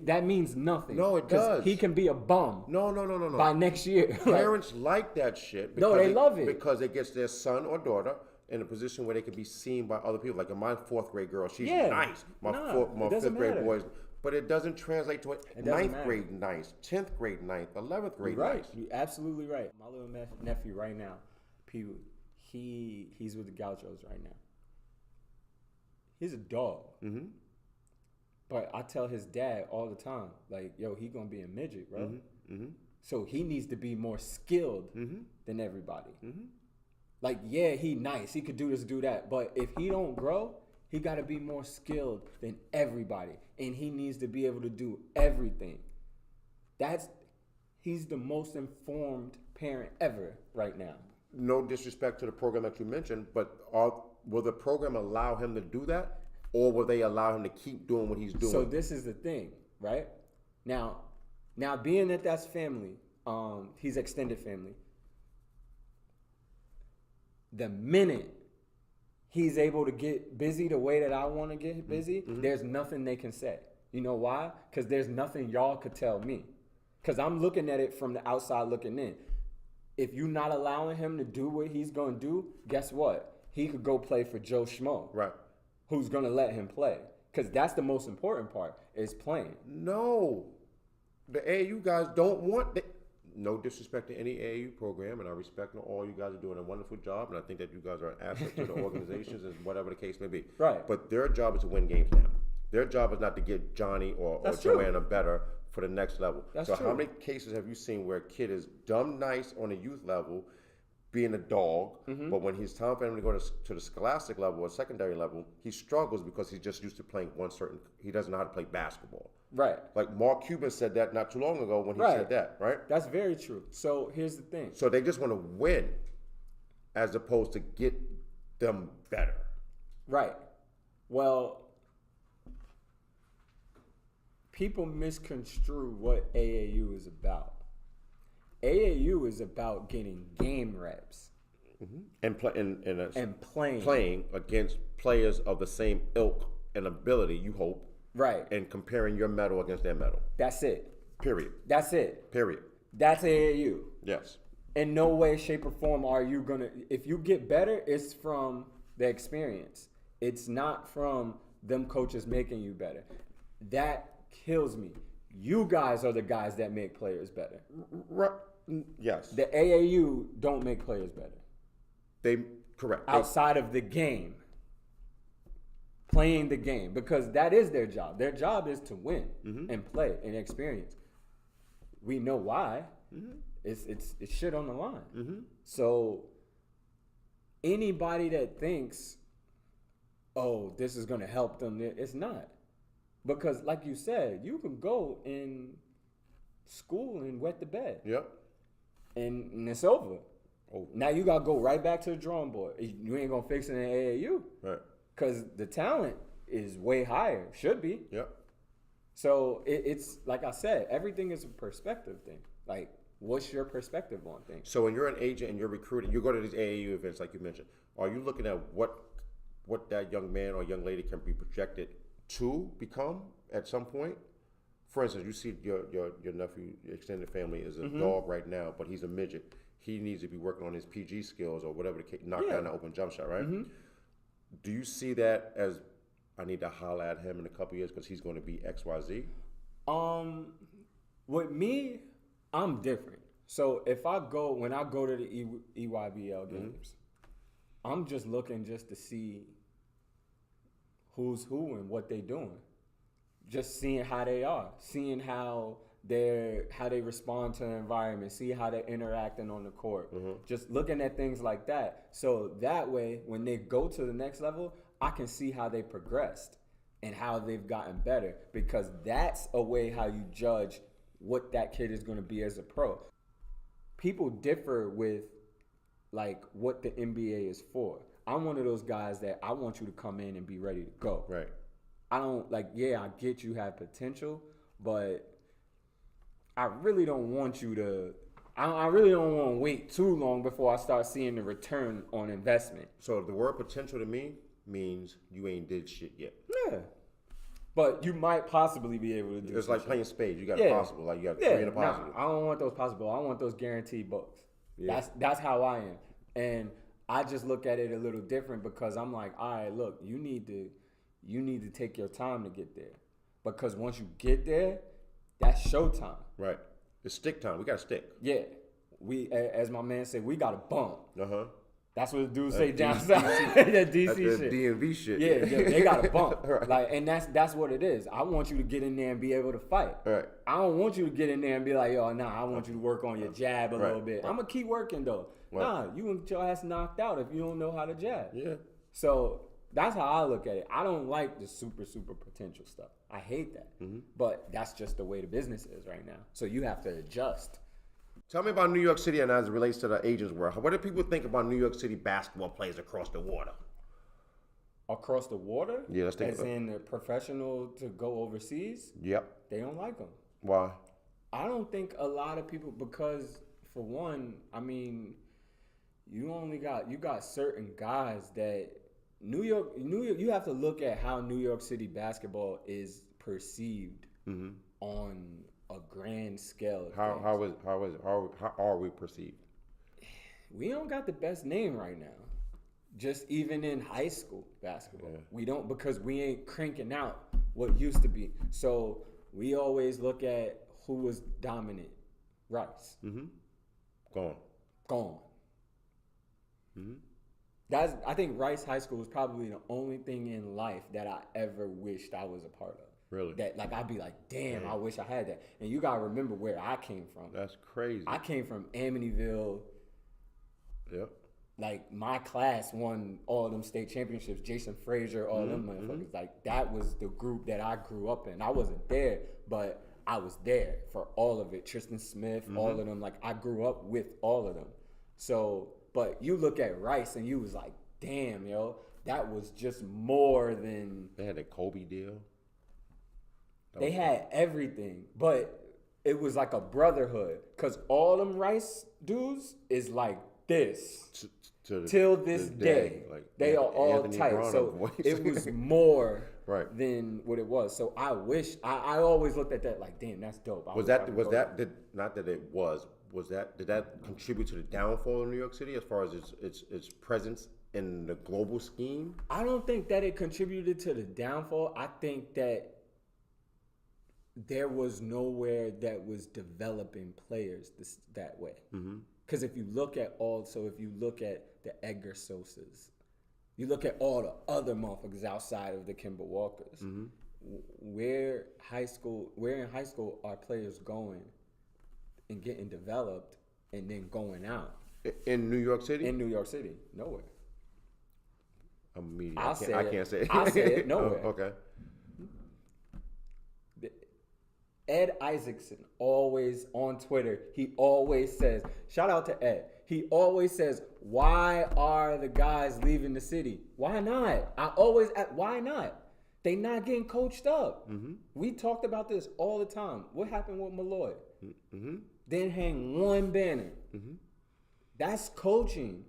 That means nothing. No, it does. He can be a bum. No. By next year. Parents like that shit. No, they love it because it gets their son or daughter in a position where they can be seen by other people. Like in my 4th grade girl, she's nice. My 5th grade boys. But it doesn't translate to a 9th grade nice, 10th grade nice, 11th grade nice. You're absolutely right. My little nephew right now, he's with the Gauchos right now. He's a dog. Mm-hmm. But I tell his dad all the time, like, yo, he gonna be a midget, bro. Mm-hmm. Mm-hmm. So he needs to be more skilled than everybody. Mm-hmm. Like, yeah, he nice. He could do this, do that. But if he don't grow, he got to be more skilled than everybody. And he needs to be able to do everything. He's the most informed parent ever right now. No disrespect to the program that you mentioned, but will the program allow him to do that? Or will they allow him to keep doing what he's doing? So this is the thing, right? Now being that that's family, he's extended family. The minute he's able to get busy the way that I want to get busy, there's nothing they can say. You know why? Because there's nothing y'all could tell me. Because I'm looking at it from the outside looking in. If you're not allowing him to do what he's going to do, guess what? He could go play for Joe Schmo. Right. Who's going to let him play. Because that's the most important part, is playing. No. The AAU guys don't want... No disrespect to any AAU program, and I respect all you guys are doing a wonderful job, and I think that you guys are an asset to the organizations and whatever the case may be. Right. But their job is to win games now. Their job is not to get Johnny or Joanna better for the next level. That's so true. How many cases have you seen where a kid is dumb nice on a youth level, being a dog, but when he's time for him to go to the scholastic level or secondary level, he struggles because he's just used to playing he doesn't know how to play basketball. Right. Like Mark Cuban said that not too long ago when he said that, right? That's very true. So here's the thing. So they just want to win as opposed to get them better. Right. Well, people misconstrue what AAU is about. AAU is about getting game reps. And playing. Playing against players of the same ilk and ability, you hope. Right. And comparing your medal against their medal. That's it. Period. That's it. Period. That's AAU. Yes. In no way, shape, or form are you gonna. If you get better, it's from the experience. It's not from them coaches making you better. That kills me. You guys are the guys that make players better. Yes. The AAU don't make players better. Correct. Outside of the game. Playing the game. Because that is their job. Their job is to win and play and experience. We know why. It's shit on the line. So anybody that thinks, oh, this is going to help them, it's not. Because like you said, you can go in school and wet the bed. Yep. And it's over. Oh. Now you got to go right back to the drawing board. You ain't going to fix it in AAU. Right. Because the talent is way higher. Should be. Yep. So it's like I said, everything is a perspective thing. Like, what's your perspective on things? So when you're an agent and you're recruiting, you go to these AAU events like you mentioned, are you looking at what that young man or young lady can be projected to become at some point? For instance, you see your nephew, your extended family is a dog right now, but he's a midget. He needs to be working on his PG skills or whatever to knock down the open jump shot, right? Do you see that as, I need to holler at him in a couple years because he's going to be XYZ? With me, I'm different. So when I go to the EYBL games, I'm just looking just to see who's who and what they doing. Just seeing how they are, seeing how they respond to the environment, see how they're interacting on the court. Just looking at things like that. So that way, when they go to the next level, I can see how they progressed and how they've gotten better, because that's a way how you judge what that kid is going to be as a pro. People differ with like what the NBA is for. I'm one of those guys that I want you to come in and be ready to go. Right. I don't I get you have potential, but I really don't want you to. I really don't want to wait too long before I start seeing the return on investment. So the word potential to me means you ain't did shit yet. Yeah. But you might possibly be able to do it. It's like playing spades. You got a possible. Like you got 3 in a possible. I don't want those possible. I want those guaranteed books. Yeah. That's how I am. And I just look at it a little different because I'm like, all right, look, you need to take your time to get there. Because once you get there, that's showtime. Right. It's stick time. We got to stick. Yeah. We, as my man said, we got to bump. That's what the dudes say that's down south. That DC that's shit. DMV shit. Yeah, they got to bump. Right. Like, and that's what it is. I want you to get in there and be able to fight. Right. I don't want you to get in there and be like, yo, nah, I want you to work on your jab a little bit. I'm going to keep working, though. Right. Nah, you can get your ass knocked out if you don't know how to jab. Yeah. So that's how I look at it. I don't like the super potential stuff. I hate that. But that's just the way the business is right now. So you have to adjust. Tell me about New York City and as it relates to the agents world. What do people think about New York City basketball players across the water? Across the water? Yeah, let's think as in the professional to go overseas? Yep. They don't like them. Why? I don't think a lot of people, because for one, I mean, you got certain guys that New York, you have to look at how New York City basketball is perceived on a grand scale. How are we perceived? We don't got the best name right now. Just even in high school basketball, we don't, because we ain't cranking out what used to be. So we always look at who was dominant. Rice. Gone. I think Rice High School was probably the only thing in life that I ever wished I was a part of. Really? That, like, I'd be like, damn, I wish I had that. And you gotta remember where I came from. That's crazy. I came from Amityville. Yep. Like, my class won all of them state championships. Jason Frazier, all them motherfuckers. Like, that was the group that I grew up in. I wasn't there, but I was there for all of it. Tristan Smith, all of them. Like, I grew up with all of them. So, but you look at Rice and you was like, damn, yo, that was just more than... They had a Kobe deal. They had everything, but it was like a brotherhood. Because all them Rice dudes is like this. till this day. Like, they are all Anthony tight. Brown So voice. it was more Right. than what it was. So I wish I always looked at that like, damn, that's dope. Did that contribute to the downfall of New York City as far as its presence in the global scheme? I don't think that it contributed to the downfall. I think that there was nowhere that was developing players that way. Because if you look at the Edgar Sosas, you look at all the other motherfuckers outside of the Kemba Walkers. Where in high school are players going and getting developed and then going out? In New York City? In New York City, nowhere. I can't say it. I say it nowhere. Okay. Ed Isaacson always on Twitter, he always says, shout out to Ed. He always says, why are the guys leaving the city? Why not? Why not? They not getting coached up. We talked about this all the time. What happened with Malloy? Then hang one banner. That's coaching.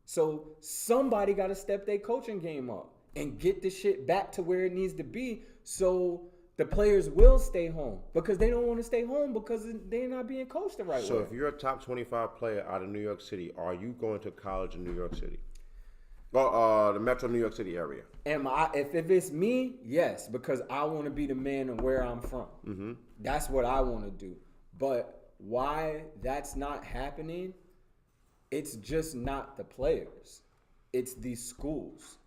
So somebody got to step their coaching game up and get the shit back to where it needs to be so the players will stay home, because they don't want to stay home because they're not being coached the right way. So if you're a top 25 player out of New York City, are you going to college in New York City? Well, the Metro New York City area. If it's me, yes, because I want to be the man of where I'm from. That's what I want to do. But why that's not happening, it's just not the players. It's these schools.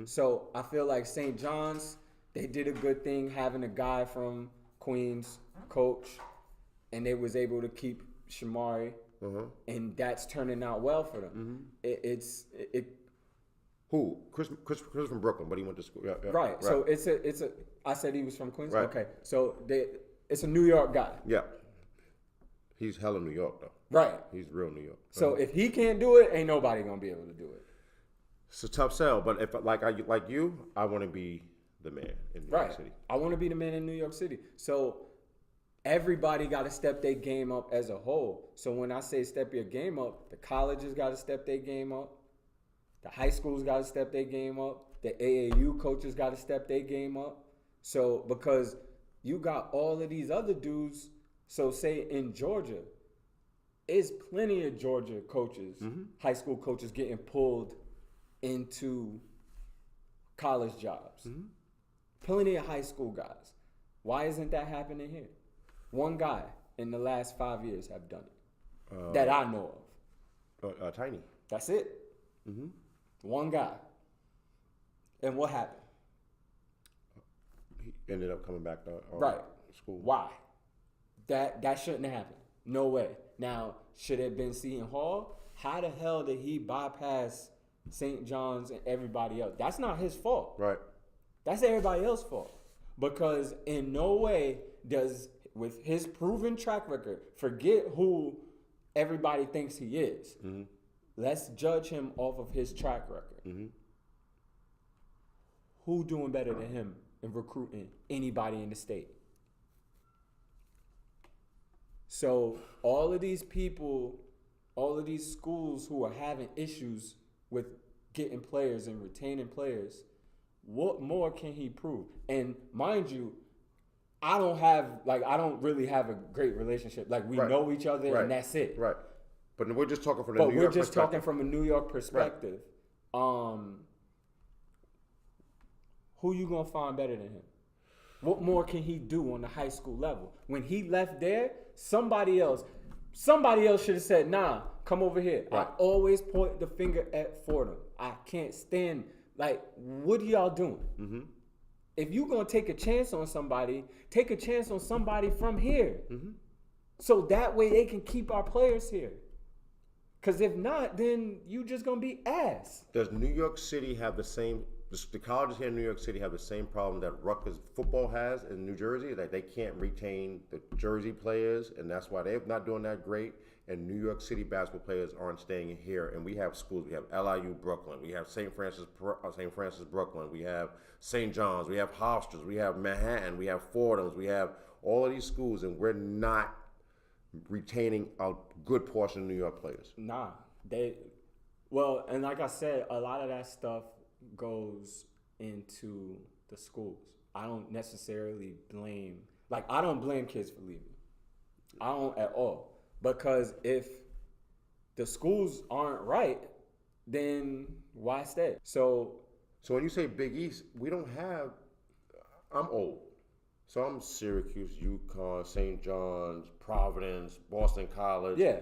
So I feel like St. John's, they did a good thing having a guy from Queens coach, and they was able to keep Shamari, and that's turning out well for them. Who? Chris from Brooklyn, but he went to school. Yeah, right. So it's a. I said he was from Queens. Right. Okay. So it's a New York guy. Yeah. He's hella New York though. Right. He's real New York. So if he can't do it, ain't nobody gonna be able to do it. It's a tough sell, but if like you, I want to be the man in New York City. I want to be the man in New York City. So everybody got to step their game up as a whole. So when I say step your game up, the colleges got to step their game up. The high schools got to step their game up. The AAU coaches got to step their game up. So because you got all of these other dudes. So say in Georgia, is plenty of Georgia coaches, high school coaches getting pulled into college jobs. Plenty of high school guys. Why isn't that happening here? One guy in the last 5 years have done it that I know of. Tiny. That's it. One guy. And what happened? He ended up coming back to school. Why? That shouldn't have happened. No way. Now, should it have been Seton Hall? How the hell did he bypass St. John's and everybody else? That's not his fault. Right. That's everybody else's fault. Because in no way does, with his proven track record, forget who everybody thinks he is. Let's judge him off of his track record. Who doing better than him in recruiting anybody in the state? So all of these people, all of these schools who are having issues with getting players and retaining players, what more can he prove? And mind you, I don't really have a great relationship. Like we know each other and that's it. Right. But we're just talking from the New York perspective. Talking from a New York perspective. Right. Who you gonna find better than him? What more can he do on the high school level? When he left there, somebody else should have said, nah, come over here. Right. I always point the finger at Fordham. I can't stand, what are y'all doing? If you're going to take a chance on somebody, take a chance on somebody from here. So that way they can keep our players here. Because if not, then you just going to be ass. Does New York City have the colleges here in New York City have the same problem that Rutgers football has in New Jersey, that they can't retain the Jersey players, and that's why they're not doing that great, and New York City basketball players aren't staying here. And we have schools. We have LIU Brooklyn. We have St. Francis Brooklyn. We have St. John's. We have Hofstra's. We have Manhattan. We have Fordham's. We have all of these schools, and we're not retaining a good portion of New York players. Nah. Well, and like I said, a lot of that stuff goes into the schools. I don't necessarily blame, like, I don't blame kids for leaving. I don't at all. Because if the schools aren't right, then why stay? So when you say Big East, we don't have. I'm old, so I'm Syracuse, UConn, St. John's, Providence, Boston College. yeah,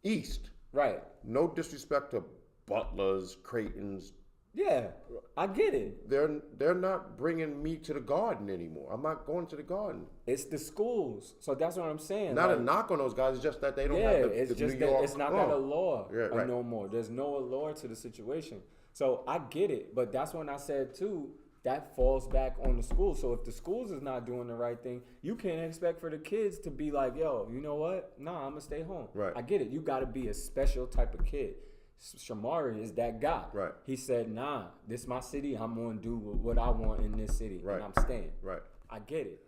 East. right. No disrespect to Butlers, Creightons. Yeah, I get it. They're not bringing me to the Garden anymore. I'm not going to the Garden. It's the schools, so that's what I'm saying. Not like, a knock on those guys. It's just that they don't yeah, have it's the just New that York. it's not that allure right. no more. There's no allure to the situation. So I get it, but that's when I said too, that falls back on the schools. So if the schools is not doing the right thing, you can't expect for the kids to be like, yo, you know what? Nah, I'm gonna stay home. Right. I get it. You got to be a special type of kid. Shamari is that guy. Right. He said, nah, this is my city. I'm gonna do what I want in this city, Right. and I'm staying. Right. I get it.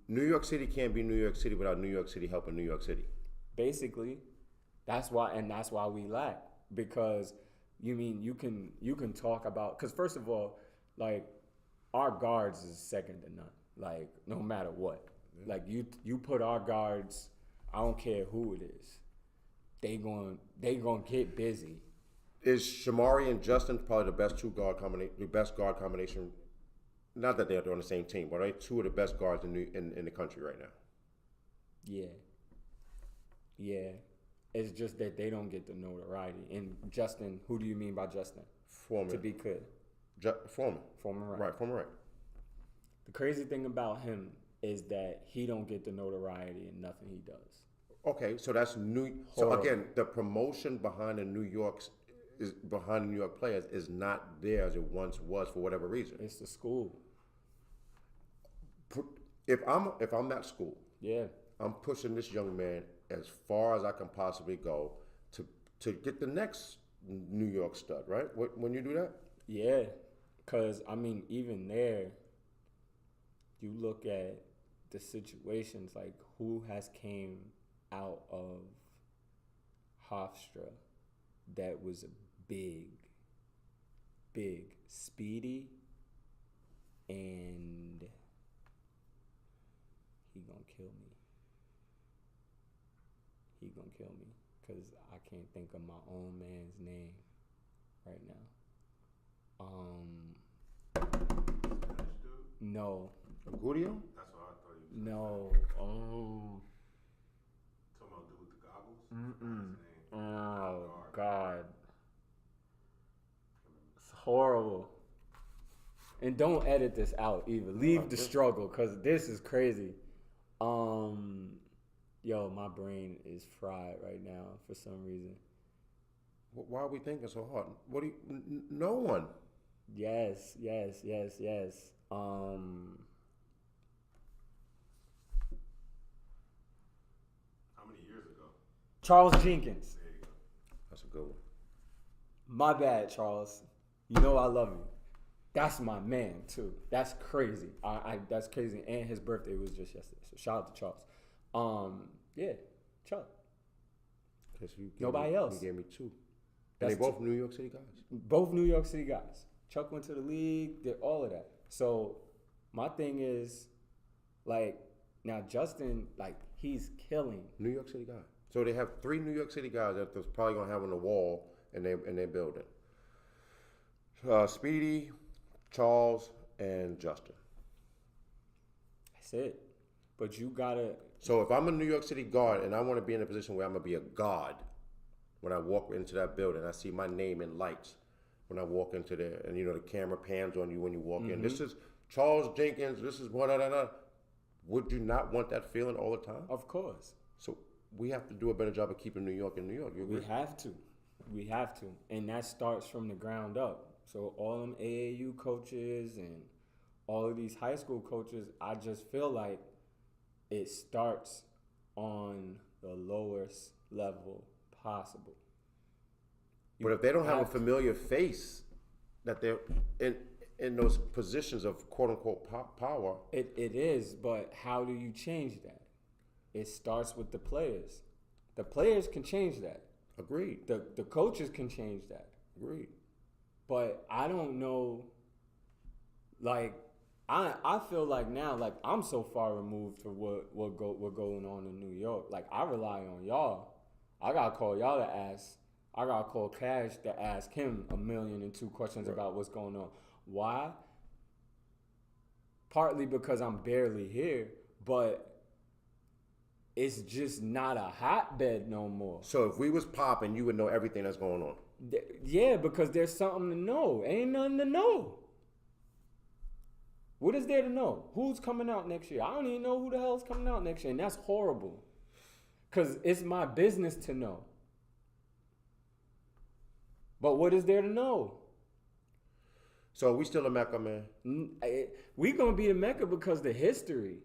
New York City can't be New York City without New York City helping New York City. Basically, that's why we lack, because you can talk about, because first of all, like, our guards is second to none. Like, no matter what, like you put our guards, I don't care who it is, they gonna get busy. Is Shamari and Justin probably the best the best guard combination? Not that they're on the same team, but are they two of the best guards in the country right now? Yeah. It's just that they don't get the notoriety. And Justin, who do you mean by Justin? Foreman. To be clear. Foreman. Former right. Right, Foreman right. The crazy thing about him is that he don't get the notoriety in nothing he does. Okay, so that's new. So again, the promotion behind the New York players is not there as it once was for whatever reason. It's the school. If I'm that school, yeah, I'm pushing this young man as far as I can possibly go to get the next New York stud, right? When you do that? Yeah, because, I mean, even there, you look at the situations, like, who has came out of Hofstra that was big, Speedy, and he gonna kill me. Because I can't think of my own man's name right now. No. Gudio? That's what I thought you No. talking about dude with the goggles? Oh, God. It's horrible. And don't edit this out either. Leave the struggle, because this is crazy. Yo, my brain is fried right now for some reason. Why are we thinking so hard? No one. Yes. How many years ago? Charles Jenkins. There you go. That's a good one. My bad, Charles. You know I love you. That's my man too. That's crazy. That's crazy. And his birthday was just yesterday. So shout out to Charles. Yeah, Chuck. Nobody else. You gave me two. And they both New York City guys. Both New York City guys. Chuck went to the league, did all of that. So my thing is, like, now Justin, like, he's killing. New York City guy. So they have three New York City guys that they're probably gonna have on the wall in their building. Speedy, Charles, and Justin. That's it. But you gotta. So if I'm a New York City guard and I want to be in a position where I'm gonna be a god, when I walk into that building, I see my name in lights. When I walk into there, and the camera pans on you when you walk in. This is Charles Jenkins. This is what. Would you not want that feeling all the time? Of course. So we have to do a better job of keeping New York in New York. You agree? We have to, and that starts from the ground up. So all them AAU coaches and all of these high school coaches, I just feel like it starts on the lowest level possible. But if they don't have a familiar face that they're in those positions of quote unquote power, it is. But how do you change that? It starts with the players. The players can change that. Agreed. The coaches can change that. Agreed. But I don't know, like, I feel like now, like, I'm so far removed from what going on in New York. Like, I rely on y'all. I gotta call y'all to ask. I gotta call Cash to ask him 1,000,002 questions about what's going on. Why? Partly because I'm barely here, but it's just not a hotbed no more. So if we was popping, you would know everything that's going on. Yeah, because there's something to know. Ain't nothing to know. What is there to know? Who's coming out next year? I don't even know who the hell's coming out next year, and that's horrible. Because it's my business to know. But what is there to know? So we still a Mecca, man. We gonna be the Mecca because the history.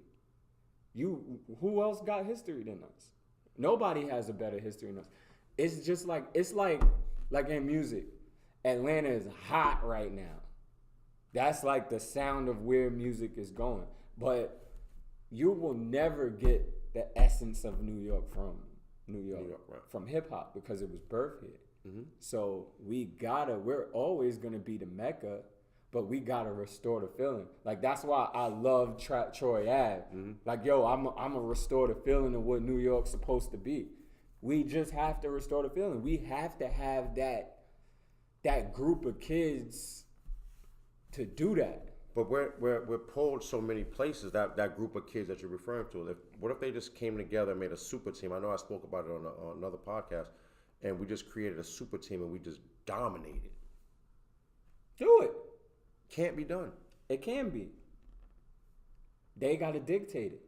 Who else got history than us? Nobody has a better history than us. It's just like in music. Atlanta is hot right now. That's like the sound of where music is going. But you will never get the essence of New York from New York right. from hip hop because it was birthed here. Mm-hmm. So we're always gonna be the Mecca, but we gotta restore the feeling. Like that's why I love Troy Ave. Mm-hmm. Like I'm a restore the feeling of what New York's supposed to be. We just have to restore the feeling. We have to have that group of kids to do that. But we're pulled so many places, that group of kids that you're referring to. What if they just came together and made a super team? I know I spoke about it on another podcast, and we just created a super team and we just dominated. Do it. Can't be done. It can be. They got to dictate it.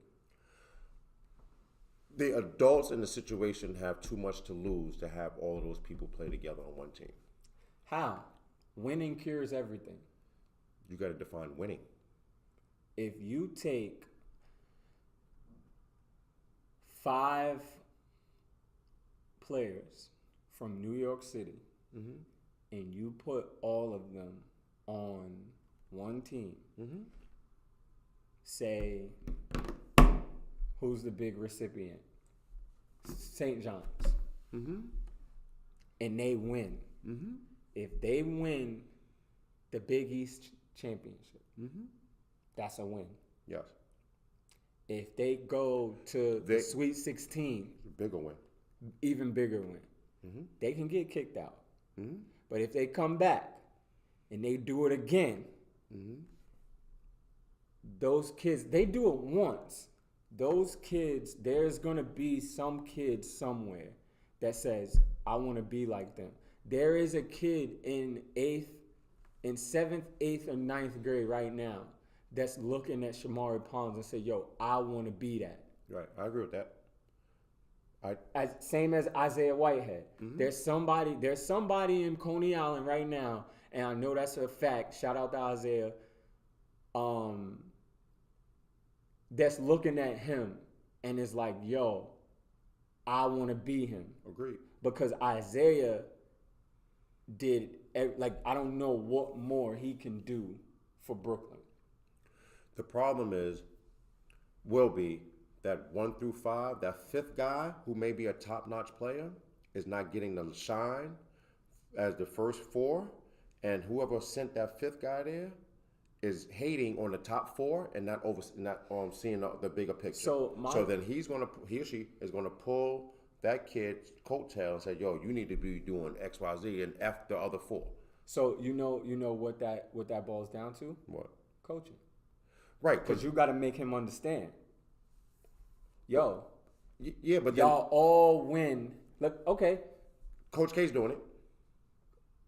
The adults in the situation have too much to lose to have all of those people play together on one team. How? Winning cures everything. You got to define winning. If you take 5 players from New York City Mm-hmm. and you put all of them on one team, Mm-hmm. say, who's the big recipient? St. John's. Mm-hmm. And they win. Mm-hmm. If they win the Big East Championship, Mm-hmm. that's a win. Yes. If they go to the Sweet 16, Bigger win. even bigger win. Mm-hmm. They can get kicked out. Mm-hmm. But if they come back and they do it again, Mm-hmm. those kids, they do it once. Those kids, there's going to be some kid somewhere that says, I want to be like them. There is a kid in 7th, 8th, or 9th grade right now that's looking at Shamari Pons and say, yo, I want to be that. Right. I agree with that. Same as Isaiah Whitehead. Mm-hmm. There's somebody in Coney Island right now, and I know that's a fact. Shout out to Isaiah. That's looking at him and is like, yo, I want to be him. Agreed. Because Isaiah did, I don't know what more he can do for Brooklyn. The problem will be that 1 through 5, that 5th guy who may be a top-notch player is not getting the shine as the first 4, and whoever sent that 5th guy there is hating on the top 4 and not seeing the bigger picture. So then he or she is gonna pull that kid's coattail and say, "Yo, you need to be doing X, Y, Z, and F the other 4." So you know what that boils down to? What? Coaching. Right, because you got to make him understand. Yo. Yeah, but y'all all win. Look, okay. Coach K's doing it.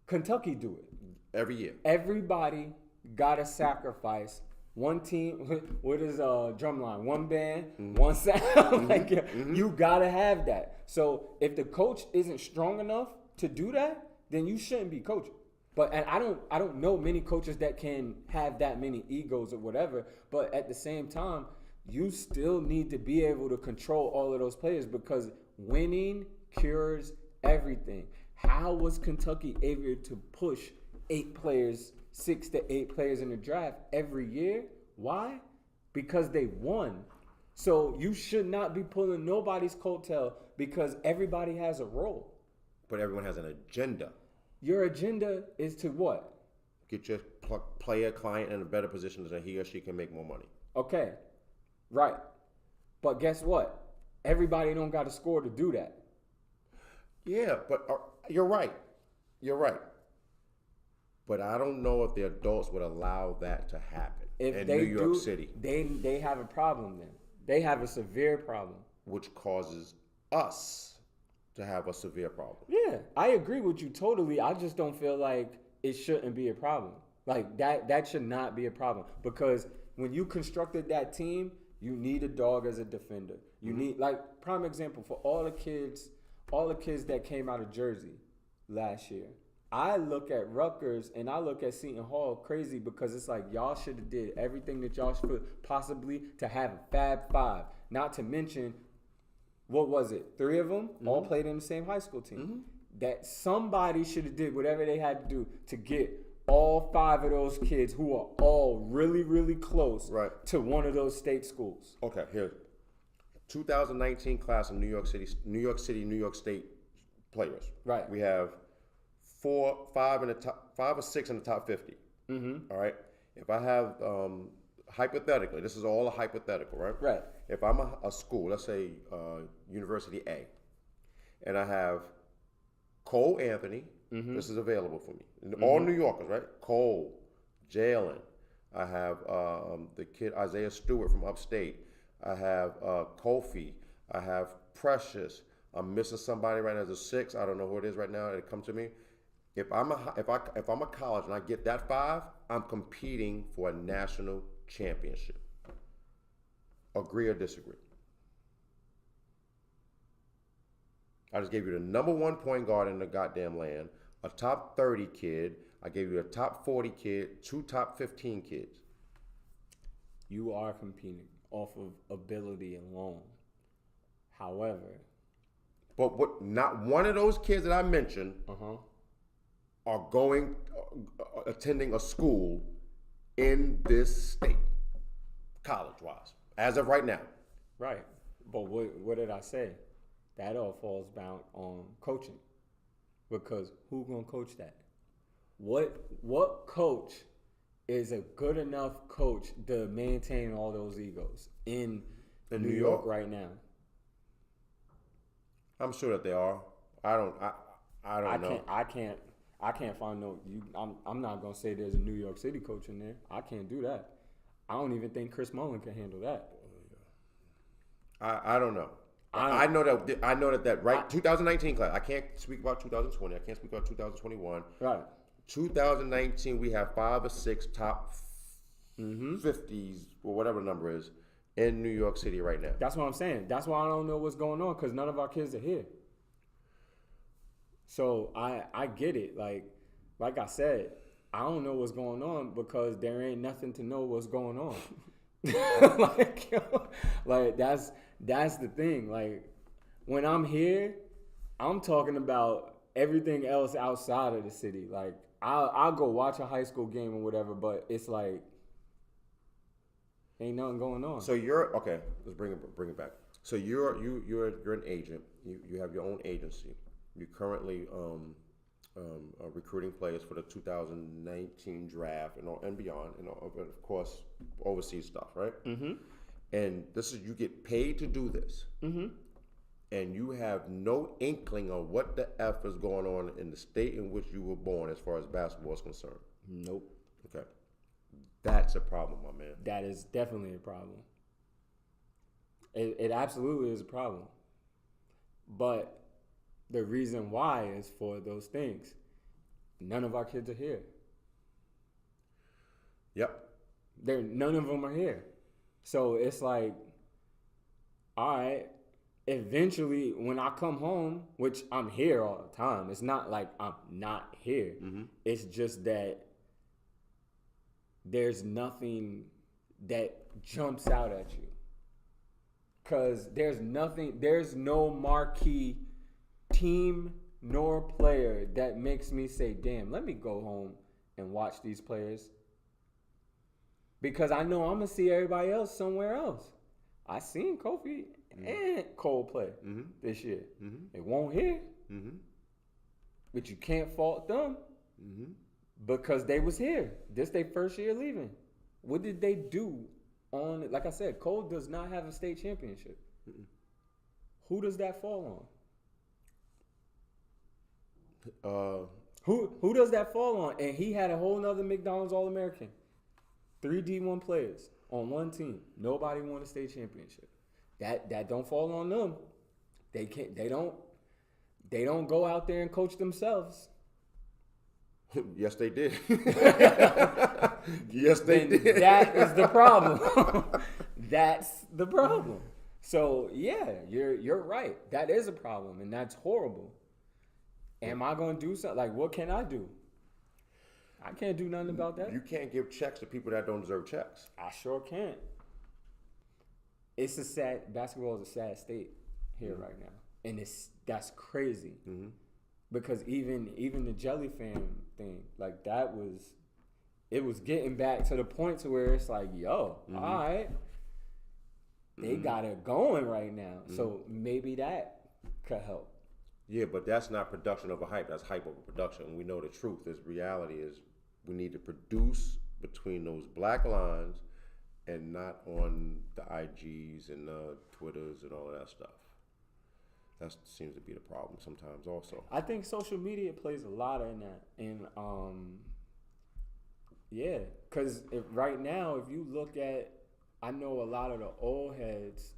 Kentucky do it every year. Everybody gotta sacrifice. One team, what is drumline? One band, mm-hmm. one sound. Mm-hmm. You gotta have that. So if the coach isn't strong enough to do that, then you shouldn't be coaching. And I don't know many coaches that can have that many egos or whatever. But at the same time, you still need to be able to control all of those players because winning cures everything. How was Kentucky able to push 6 to 8 players in the draft every year? Why? Because they won. So you should not be pulling nobody's coattail because everybody has a role. But everyone has an agenda. Your agenda is to what? Get your player, client in a better position so that he or she can make more money. Okay, right. But guess what? Everybody don't got to score to do that. Yeah, but you're right. You're right. But I don't know if the adults would allow that to happen in New York City. They have a problem then. They have a severe problem. Which causes us to have a severe problem. Yeah, I agree with you totally. I just don't feel like it shouldn't be a problem. Like that should not be a problem. Because when you constructed that team, you need a dog as a defender. You need, like, prime example for all the kids that came out of Jersey last year. I look at Rutgers and I look at Seton Hall crazy because it's like y'all should have did everything that y'all should possibly to have a Fab Five. Not to mention, what was it? 3 of them all played in the same high school team. That somebody should have did whatever they had to do to get all 5 of those kids who are all really, really close to one of those state schools. Okay, here. 2019 class of New York State players. Right. We have 5 or 6 in the top 50. All right. If I have hypothetically, this is all a hypothetical, right? Right. If I'm a school, let's say University A, and I have Cole Anthony, this is available for me. All New Yorkers, right? Cole, Jalen. I have the kid Isaiah Stewart from upstate. I have Kofi. I have Precious. I'm missing somebody right now. There's a 6. I don't know who it is right now. It comes to me. If I'm a college and I get that 5, I'm competing for a national championship. Agree or disagree? I just gave you the number 1 point guard in the goddamn land, a top 30 kid. I gave you a top 40 kid, 2 top 15 kids. You are competing off of ability alone. However, but what? Not one of those kids that I mentioned are going attending a school in this state, college-wise, as of right now. Right. But what did I say? That all falls bound on coaching. Because who gonna coach that? What coach is a good enough coach to maintain all those egos in New York right now? I'm sure that they are. I don't know. I can't find no. I'm not gonna say there's a New York City coach in there. I can't do that. I don't even think Chris Mullin can handle that. I don't know. I know that right. 2019 class. I can't speak about 2020. I can't speak about 2021. Right. 2019, we have 5 or 6 top 50s or whatever the number is in New York City right now. That's what I'm saying. That's why I don't know what's going on because none of our kids are here. So I get it. Like I said, I don't know what's going on because there ain't nothing to know what's going on. like that's the thing. Like when I'm here, I'm talking about everything else outside of the city. Like I'll go watch a high school game or whatever, but it's like ain't nothing going on. So you're okay. Let's bring it back. So you're an agent. You have your own agency. You're currently recruiting players for the 2019 draft and beyond. Of course, overseas stuff, right? Mm-hmm. And this is you get paid to do this. Mm-hmm. And you have no inkling of what the F is going on in the state in which you were born as far as basketball is concerned. Nope. Okay. That's a problem, my man. That is definitely a problem. It absolutely is a problem. But the reason why is for those things. None of our kids are here. Yep. None of them are here. So it's like, all right, eventually when I come home, which I'm here all the time, it's not like I'm not here. Mm-hmm. It's just that there's nothing that jumps out at you. Because there's no marquee team nor player that makes me say, damn, let me go home and watch these players. Because I know I'm going to see everybody else somewhere else. I seen Kofi and Cole play this year. Mm-hmm. It won't here. Mm-hmm. But you can't fault them because they was here. This their first year leaving. What did they do on it? Like I said, Cole does not have a state championship. Who does that fall on? Who does that fall on? And he had a whole nother McDonald's All-American. 3 D1 players on one team. Nobody won a state championship. That don't fall on them. They can't. They don't go out there and coach themselves. Yes, they did. Yes, they did. That is the problem. That's the problem. So yeah, you're right. That is a problem, and that's horrible. Am I going to do something? Like, what can I do? I can't do nothing about that. You can't give checks to people that don't deserve checks. I sure can't. It's a sad. Basketball is a sad state here right now, and that's crazy. Because even the Jelly Fam thing, like it was getting back to the point to where it's like, yo, all right, they got it going right now. So maybe that could help. Yeah, but that's not production over hype. That's hype over production. And we know the truth. This reality is we need to produce between those black lines and not on the IGs and the Twitters and all of that stuff. That seems to be the problem sometimes also. I think social media plays a lot in that. And, yeah, because right now, if you look at, I know a lot of the old heads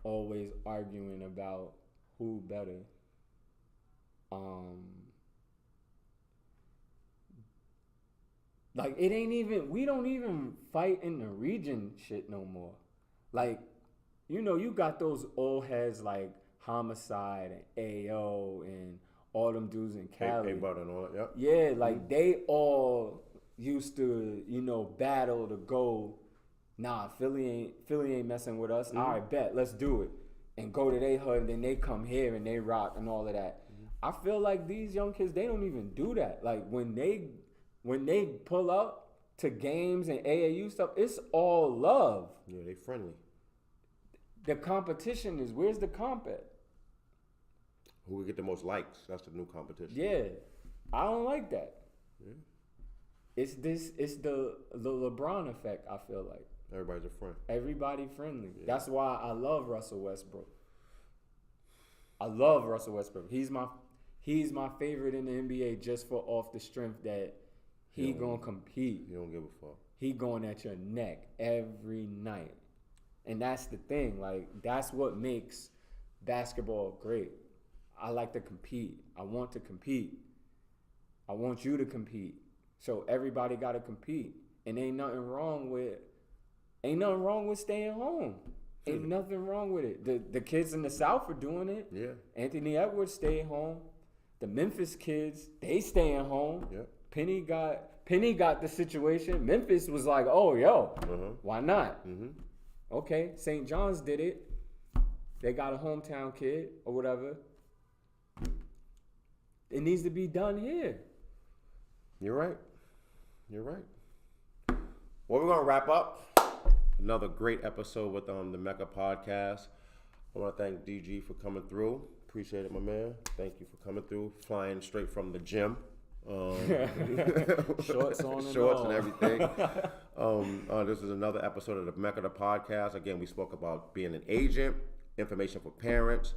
always arguing about who better. Like, it ain't even, we don't even fight in the region shit no more. Like, you know, you got those old heads like Homicide and AO and all them dudes in Cali. A-Bud and all that, yep. Yeah, like they all used to, you know, battle to go, nah, Philly ain't messing with us. All right, bet, let's do it. And go to their hood, and then they come here and they rock and all of that. I feel like these young kids, they don't even do that. Like when they pull up to games and AAU stuff, it's all love. Yeah, they friendly. The competition is, where's the comp at? Who will get the most likes? That's the new competition. Yeah, I don't like that. Yeah. It's the LeBron effect. I feel like Everybody's a friend. everybody friendly. Yeah. That's why I love Russell Westbrook. I love Russell Westbrook. He's my favorite in the NBA just for off the strength that he gonna compete. You don't give a fuck. He going at your neck every night. And that's the thing. Like, that's what makes basketball great. I like to compete. I want to compete. I want you to compete. So everybody got to compete. And ain't nothing wrong with staying home. Ain't nothing wrong with it. The kids in the South are doing it. Yeah. Anthony Edwards stayed home. The Memphis kids, they staying home. Yep. Penny got the situation. Memphis was like, oh, yo, why not? Okay, St. John's did it. They got a hometown kid or whatever. It needs to be done here. You're right. Well, we're going to wrap up. Another great episode with the MECCA podcast. I want to thank DG for coming through. Appreciate it, my man. Thank you for coming through. Flying straight from the gym. Shorts on Shorts and everything. This is another episode of the MECCA podcast. Again, we spoke about being an agent, information for parents.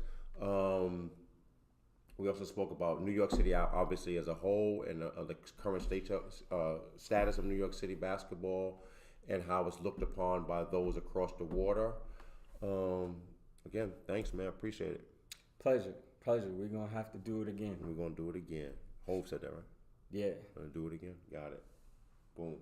We also spoke about New York City, obviously, as a whole, and the current status of New York City basketball and how it's looked upon by those across the water. Again, thanks, man. Appreciate it. Pleasure. We're going to have to do it again. We're going to do it again. Hove said that, right? Yeah. Gonna do it again. Got it. Boom.